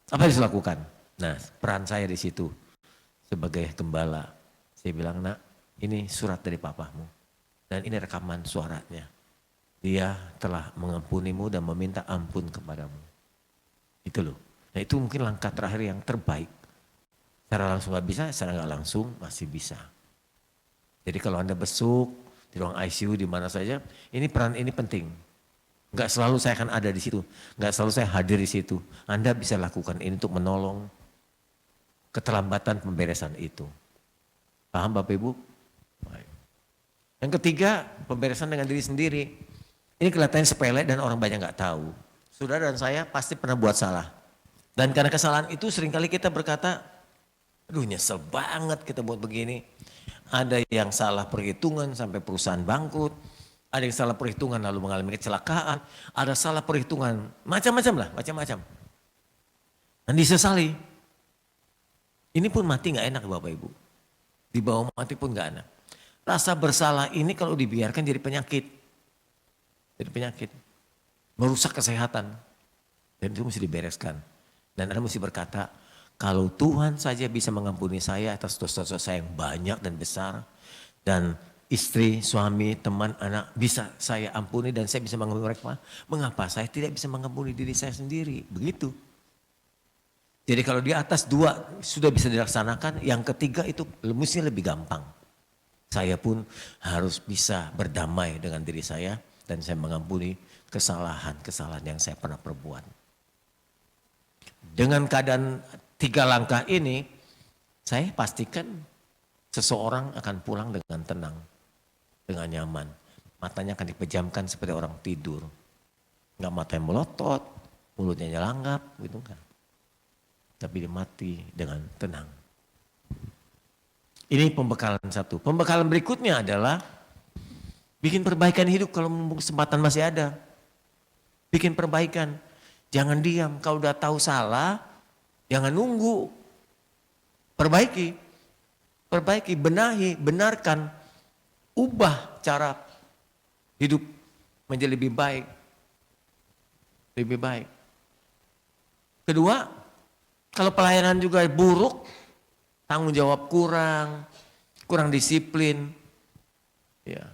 Apa yang dilakukan? Nah peran saya di situ sebagai gembala. Saya bilang, nak ini surat dari papamu. Dan ini rekaman suaranya. Dia telah mengampunimu dan meminta ampun kepadamu. Itu loh. Nah itu mungkin langkah terakhir yang terbaik. Secara langsung gak bisa, secara gak langsung masih bisa. Jadi kalau Anda besuk di ruang ICU di mana saja, peran ini penting. Gak selalu saya akan ada di situ. Gak selalu saya hadir di situ. Anda bisa lakukan ini untuk menolong keterlambatan pemberesan itu. Paham Bapak Ibu? Baik. Yang ketiga, pemberesan dengan diri sendiri. Ini kelihatannya sepele dan orang banyak gak tahu. Saudara dan saya pasti pernah buat salah. Dan karena kesalahan itu seringkali kita berkata, aduh nyesel banget kita buat begini. Ada yang salah perhitungan sampai perusahaan bangkrut. Ada yang salah perhitungan lalu mengalami kecelakaan. Ada salah perhitungan, macam-macam. Dan disesali. Ini pun mati gak enak Bapak Ibu. Di bawah mati pun gak enak. Rasa bersalah ini kalau dibiarkan jadi penyakit. Jadi penyakit. merusak kesehatan. Dan itu mesti dibereskan. Dan Anda mesti berkata, kalau Tuhan saja bisa mengampuni saya atas dosa-dosa saya yang banyak dan besar, dan istri, suami, teman, anak bisa saya ampuni dan saya bisa mengampuni mereka, mengapa saya tidak bisa mengampuni diri saya sendiri? Begitu. Jadi kalau di atas 2 sudah bisa dilaksanakan, yang ketiga itu mesti lebih gampang. Saya pun harus bisa berdamai dengan diri saya dan saya mengampuni kesalahan-kesalahan yang saya pernah perbuat. Dengan keadaan 3 langkah ini, saya pastikan seseorang akan pulang dengan tenang, dengan nyaman. Matanya akan dipejamkan seperti orang tidur. Enggak matanya melotot, mulutnya nyelanggap, gitu kan. Tapi dia mati dengan tenang. Ini pembekalan satu. Pembekalan berikutnya adalah bikin perbaikan hidup kalau kesempatan masih ada. Bikin perbaikan. Jangan diam, kalau udah tahu salah, jangan nunggu. Perbaiki, benahi, benarkan. Ubah cara hidup menjadi lebih baik. Lebih baik. Kedua, kalau pelayanan juga buruk, tanggung jawab kurang disiplin. Ya.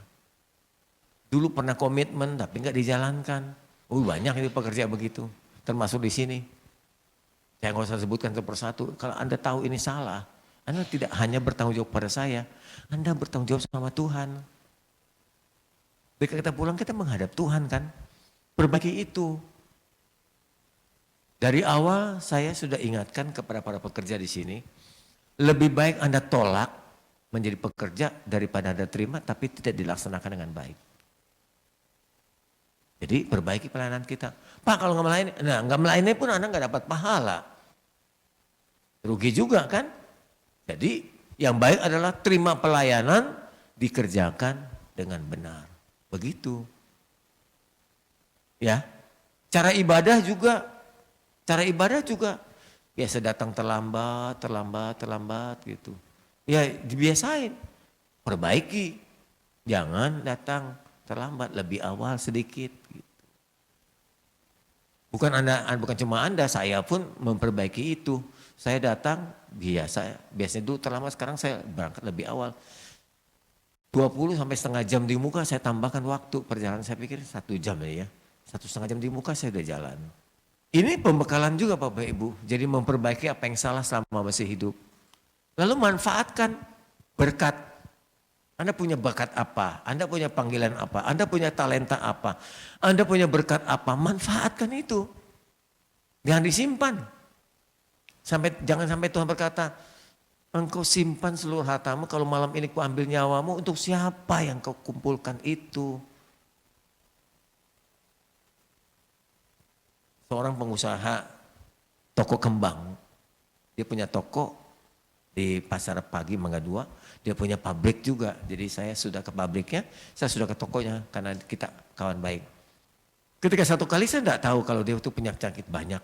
Dulu pernah komitmen tapi nggak dijalankan. Banyak itu pekerja begitu. Termasuk di sini. Saya nggak usah sebutkan satu persatu. Kalau Anda tahu ini salah, Anda tidak hanya bertanggung jawab pada saya, Anda bertanggung jawab sama Tuhan. Ketika kita pulang kita menghadap Tuhan kan. Perbaiki itu. Dari awal saya sudah ingatkan kepada para pekerja di sini, lebih baik Anda tolak menjadi pekerja daripada Anda terima tapi tidak dilaksanakan dengan baik. Jadi perbaiki pelayanan kita. Pak kalau nggak melayani, nggak melayani pun Anda nggak dapat pahala. Rugi juga kan? Jadi yang baik adalah terima pelayanan dikerjakan dengan benar. Begitu. Ya. Cara ibadah juga biasa datang terlambat gitu. Ya dibiasain. Perbaiki. Jangan datang terlambat, lebih awal sedikit. Gitu. Bukan cuma Anda, saya pun memperbaiki itu. Saya datang biasanya dulu terlambat, sekarang saya berangkat lebih awal. 20 sampai setengah jam di muka saya tambahkan waktu perjalanan, saya pikir 1 jam ya. 1,5 jam di muka saya udah jalan. Ini pembekalan juga Bapak Ibu, jadi memperbaiki apa yang salah selama masih hidup. Lalu manfaatkan berkat. Anda punya bakat apa? Anda punya panggilan apa? Anda punya talenta apa? Anda punya berkat apa? Manfaatkan itu. Jangan disimpan. Jangan sampai Tuhan berkata, engkau simpan seluruh hartamu, kalau malam ini ku ambil nyawamu, untuk siapa yang kau kumpulkan itu? Seorang pengusaha toko kembang, dia punya toko di Pasar Pagi Mangga 2, dia punya pabrik juga. Jadi saya sudah ke pabriknya, saya sudah ke tokonya karena kita kawan baik. Ketika satu kali saya tidak tahu kalau dia itu punya penyakit banyak.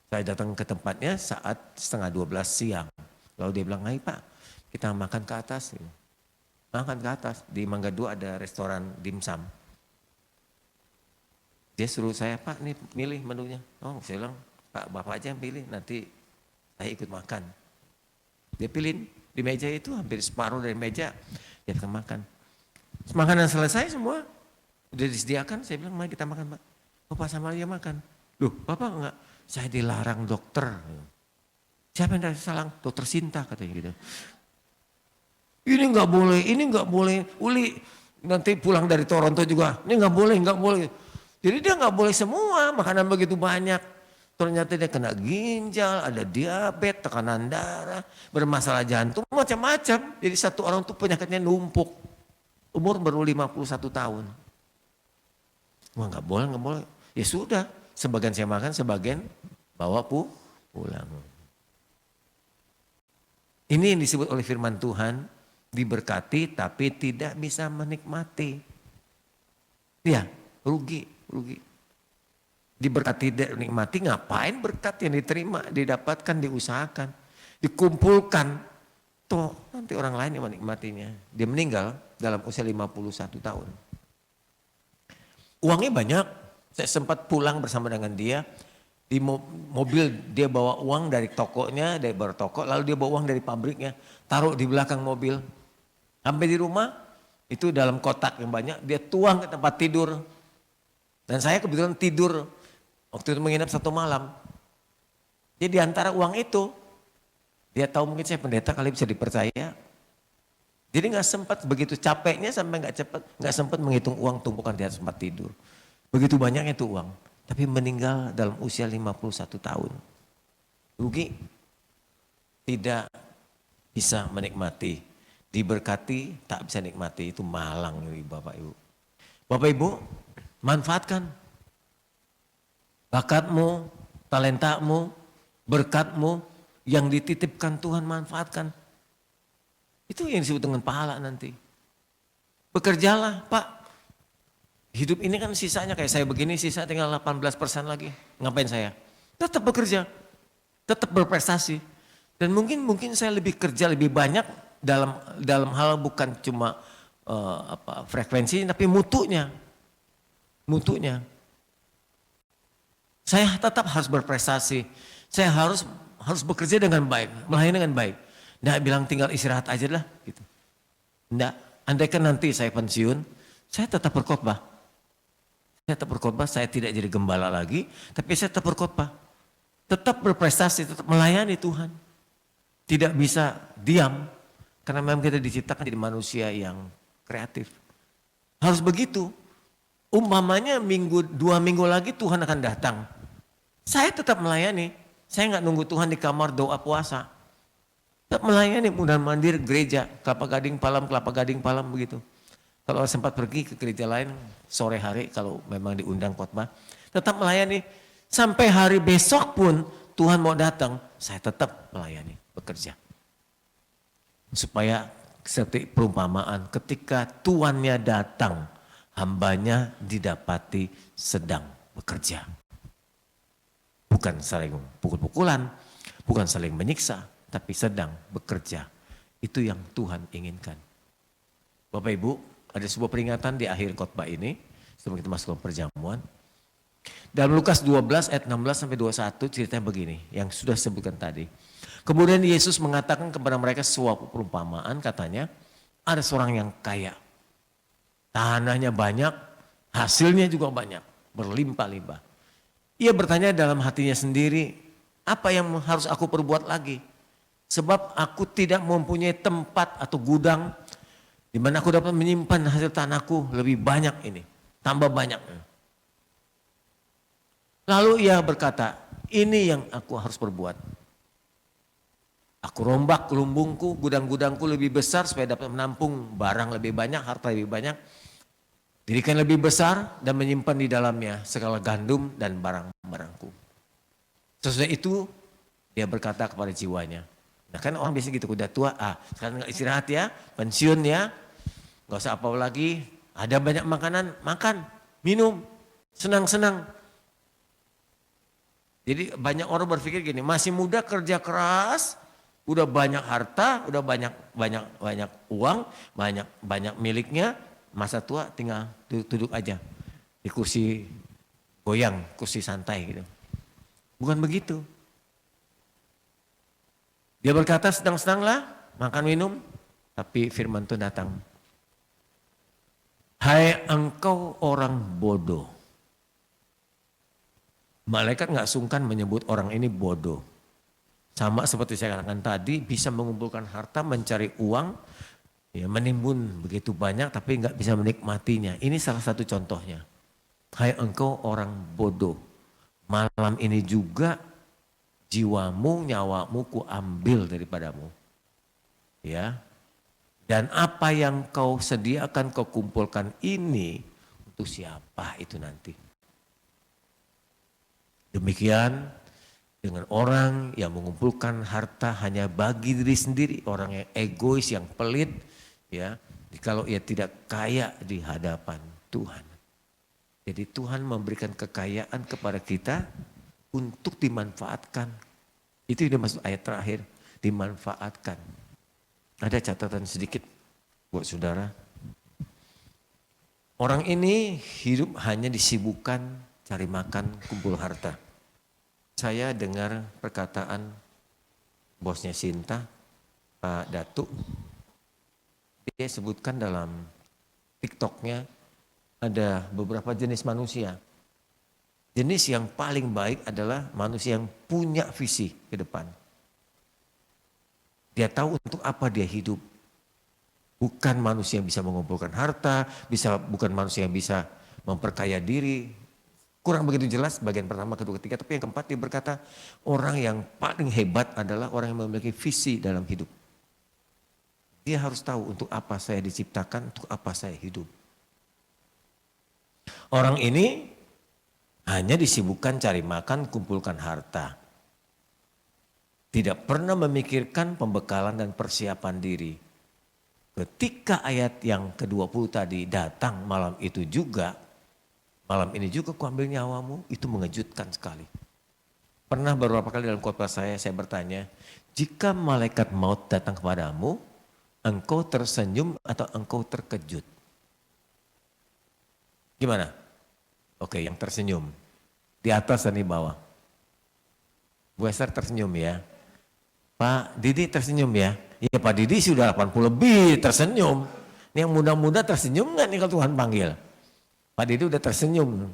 Saya datang ke tempatnya saat 11:30 siang. Lalu dia bilang, "Hai Pak, kita makan ke atas." Makan ke atas, di Mangga 2 ada restoran dimsum. Dia suruh saya, "Pak nih milih menunya." Oh saya bilang, "Pak Bapak aja yang pilih, nanti saya ikut makan." Dia pilih di meja itu hampir separuh dari meja, dia akan makan. Makanan selesai semua, udah disediakan, saya bilang, "Mari kita makan Pak." Bapak sama dia makan. Loh Bapak enggak, saya dilarang dokter. Siapa yang salah? Dokter Sinta katanya gitu. Ini enggak boleh, Uli nanti pulang dari Toronto juga, ini enggak boleh. Jadi dia enggak boleh semua, makanan begitu banyak. Ternyata dia kena ginjal, ada diabetes, tekanan darah, bermasalah jantung, macam-macam. Jadi satu orang tuh penyakitnya numpuk. Umur baru 51 tahun. Wah enggak boleh. Ya sudah, sebagian saya makan, sebagian bawa pulang. Ini yang disebut oleh firman Tuhan, diberkati tapi tidak bisa menikmati. Ya, rugi. Diberkati tidak menikmati, ngapain berkat yang diterima, didapatkan, diusahakan, dikumpulkan. Toh nanti orang lain yang menikmatinya. Dia meninggal dalam usia 51 tahun. Uangnya banyak, Saya sempat pulang bersama dengan dia. Di mobil dia bawa uang dari tokonya, dari bar toko, lalu dia bawa uang dari pabriknya, taruh di belakang mobil. Sampai di rumah, itu dalam kotak yang banyak, dia tuang ke tempat tidur. Dan saya kebetulan tidur, waktu itu menginap 1 malam. Jadi di antara uang itu, dia tahu mungkin saya pendeta kali bisa dipercaya. Jadi nggak sempat, begitu capeknya sampai nggak sempat menghitung uang tumpukan di atas tempat tidur. Begitu banyaknya itu uang. Tapi meninggal dalam usia 51 tahun. Rugi, tidak bisa menikmati. Diberkati, tak bisa nikmati. Itu malang Bapak Ibu. Bapak Ibu, manfaatkan bakatmu, talentamu, berkatmu yang dititipkan Tuhan, manfaatkan. Itu yang disebut dengan pahala nanti. Bekerjalah Pak. Hidup ini kan sisanya kayak saya begini, sisa tinggal 18% lagi. Ngapain saya? Tetap bekerja, tetap berprestasi. Dan mungkin saya lebih kerja lebih banyak dalam hal bukan cuma frekuensi, tapi mutunya. Saya tetap harus berprestasi. Saya harus bekerja dengan baik, melayani dengan baik. Nggak bilang tinggal istirahat aja lah gitu. Nggak, andaikan nanti saya pensiun, saya tetap berkhotbah. Saya tidak jadi gembala lagi, tapi saya tetap berkhotbah. Tetap berprestasi, tetap melayani Tuhan. Tidak bisa diam, karena memang kita diciptakan jadi manusia yang kreatif. Harus begitu. Umpamanya 2 minggu lagi Tuhan akan datang. Saya tetap melayani. Saya nggak nunggu Tuhan di kamar doa puasa. Tetap melayani, Mundar Mandir, gereja, Kelapa Gading Palam begitu. Kalau sempat pergi ke gereja lain sore hari kalau memang diundang khotbah, tetap melayani. Sampai hari besok pun Tuhan mau datang, saya tetap melayani, bekerja. Supaya seperti perumpamaan, ketika tuannya datang, hambanya didapati sedang bekerja. Bukan saling pukul-pukulan, bukan saling menyiksa, tapi sedang bekerja. Itu yang Tuhan inginkan. Bapak Ibu, ada sebuah peringatan di akhir khotbah ini, sebelum kita masuk ke perjamuan. Dalam Lukas 12 ayat 16 sampai 21 ceritanya begini, yang sudah sebutkan tadi. Kemudian Yesus mengatakan kepada mereka sebuah perumpamaan, katanya, ada seorang yang kaya. Tanahnya banyak, hasilnya juga banyak, berlimpah-limpah. Ia bertanya dalam hatinya sendiri, apa yang harus aku perbuat lagi? Sebab aku tidak mempunyai tempat atau gudang di mana aku dapat menyimpan hasil tanahku lebih banyak ini, tambah banyak. Lalu ia berkata, ini yang aku harus perbuat. Aku rombak lumbungku, gudang-gudangku lebih besar supaya dapat menampung barang lebih banyak, harta lebih banyak. Dirikan lebih besar dan menyimpan di dalamnya segala gandum dan barang-barangku. Sesudah itu dia berkata kepada jiwanya. Nah kan orang biasanya gitu, udah tua, sekarang istirahat ya, pensiun ya. Gak usah apa lagi, ada banyak makanan, makan, minum, senang-senang. Jadi banyak orang berpikir gini, masih muda kerja keras, udah banyak harta, udah banyak uang, banyak miliknya, masa tua tinggal duduk aja di kursi goyang, kursi santai gitu. Bukan begitu. Dia berkata sedang-sedanglah makan minum, tapi firman Tuhan datang. Hai engkau orang bodoh. Malaikat gak sungkan menyebut orang ini bodoh. Sama seperti saya katakan tadi, bisa mengumpulkan harta, mencari uang, ya, menimbun begitu banyak tapi gak bisa menikmatinya. Ini salah satu contohnya. Hai engkau orang bodoh. Malam ini juga jiwamu, nyawamu kuambil daripadamu. Ya. Dan apa yang kau sediakan, kau kumpulkan ini untuk siapa itu nanti. Demikian dengan orang yang mengumpulkan harta hanya bagi diri sendiri, orang yang egois, yang pelit, ya, kalau ia tidak kaya di hadapan Tuhan. Jadi Tuhan memberikan kekayaan kepada kita untuk dimanfaatkan. Itu yang dimaksud ayat terakhir, dimanfaatkan. Ada catatan sedikit buat saudara. Orang ini hidup hanya disibukkan cari makan, kumpul harta. Saya dengar perkataan bosnya Sinta, Pak Datuk, dia sebutkan dalam TikToknya ada beberapa jenis manusia. Jenis yang paling baik adalah manusia yang punya visi ke depan. Dia tahu untuk apa dia hidup. Bukan manusia yang bisa mengumpulkan harta, bukan manusia yang bisa memperkaya diri. Kurang begitu jelas bagian pertama, kedua, ketiga. Tapi yang keempat dia berkata, orang yang paling hebat adalah orang yang memiliki visi dalam hidup. Dia harus tahu untuk apa saya diciptakan, untuk apa saya hidup. Orang ini hanya disibukkan cari makan, kumpulkan harta. Tidak pernah memikirkan pembekalan dan persiapan diri. Ketika ayat yang ke-20 tadi datang malam ini juga kuambil nyawamu, itu mengejutkan sekali. Pernah beberapa kali dalam khotbah saya bertanya, jika malaikat maut datang kepadamu, engkau tersenyum atau engkau terkejut? Gimana? Oke, yang tersenyum. Di atas dan di bawah. Bu Esther tersenyum ya. Pak Didi tersenyum ya. Iya Pak Didi sudah 80 lebih tersenyum. Ini yang muda-muda tersenyum nggak nih kalau Tuhan panggil? Pak Didi udah tersenyum.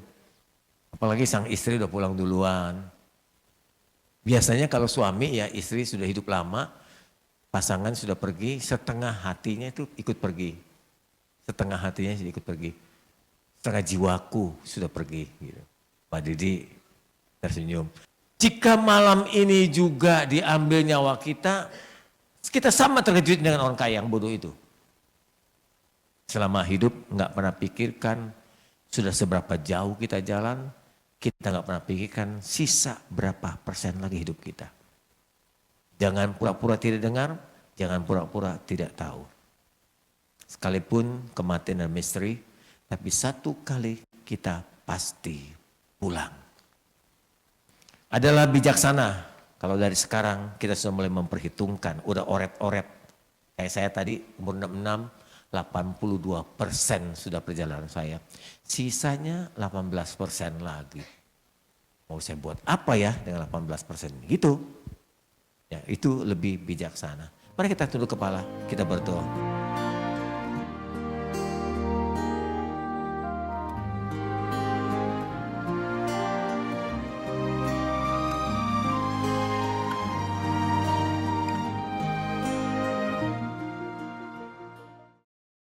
Apalagi sang istri udah pulang duluan. Biasanya kalau suami ya istri sudah hidup lama, pasangan sudah pergi, setengah hatinya itu ikut pergi. Setengah hatinya sudah ikut pergi. Setengah jiwaku sudah pergi. Gitu. Pak Didi tersenyum. Jika malam ini juga diambil nyawa kita sama terkejut dengan orang kaya yang bodoh itu. Selama hidup nggak pernah pikirkan sudah seberapa jauh kita jalan, kita nggak pernah pikirkan sisa berapa persen lagi hidup kita. Jangan pura-pura tidak dengar, jangan pura-pura tidak tahu. Sekalipun kematian dan misteri, tapi satu kali kita pasti pulang. Adalah bijaksana kalau dari sekarang kita sudah mulai memperhitungkan, udah oret-oret. Kayak saya tadi umur 66, 82% sudah perjalanan saya. Sisanya 18% lagi. Mau saya buat apa ya dengan 18% gitu. Ya, itu lebih bijaksana. Mari kita tunduk kepala, kita berdoa.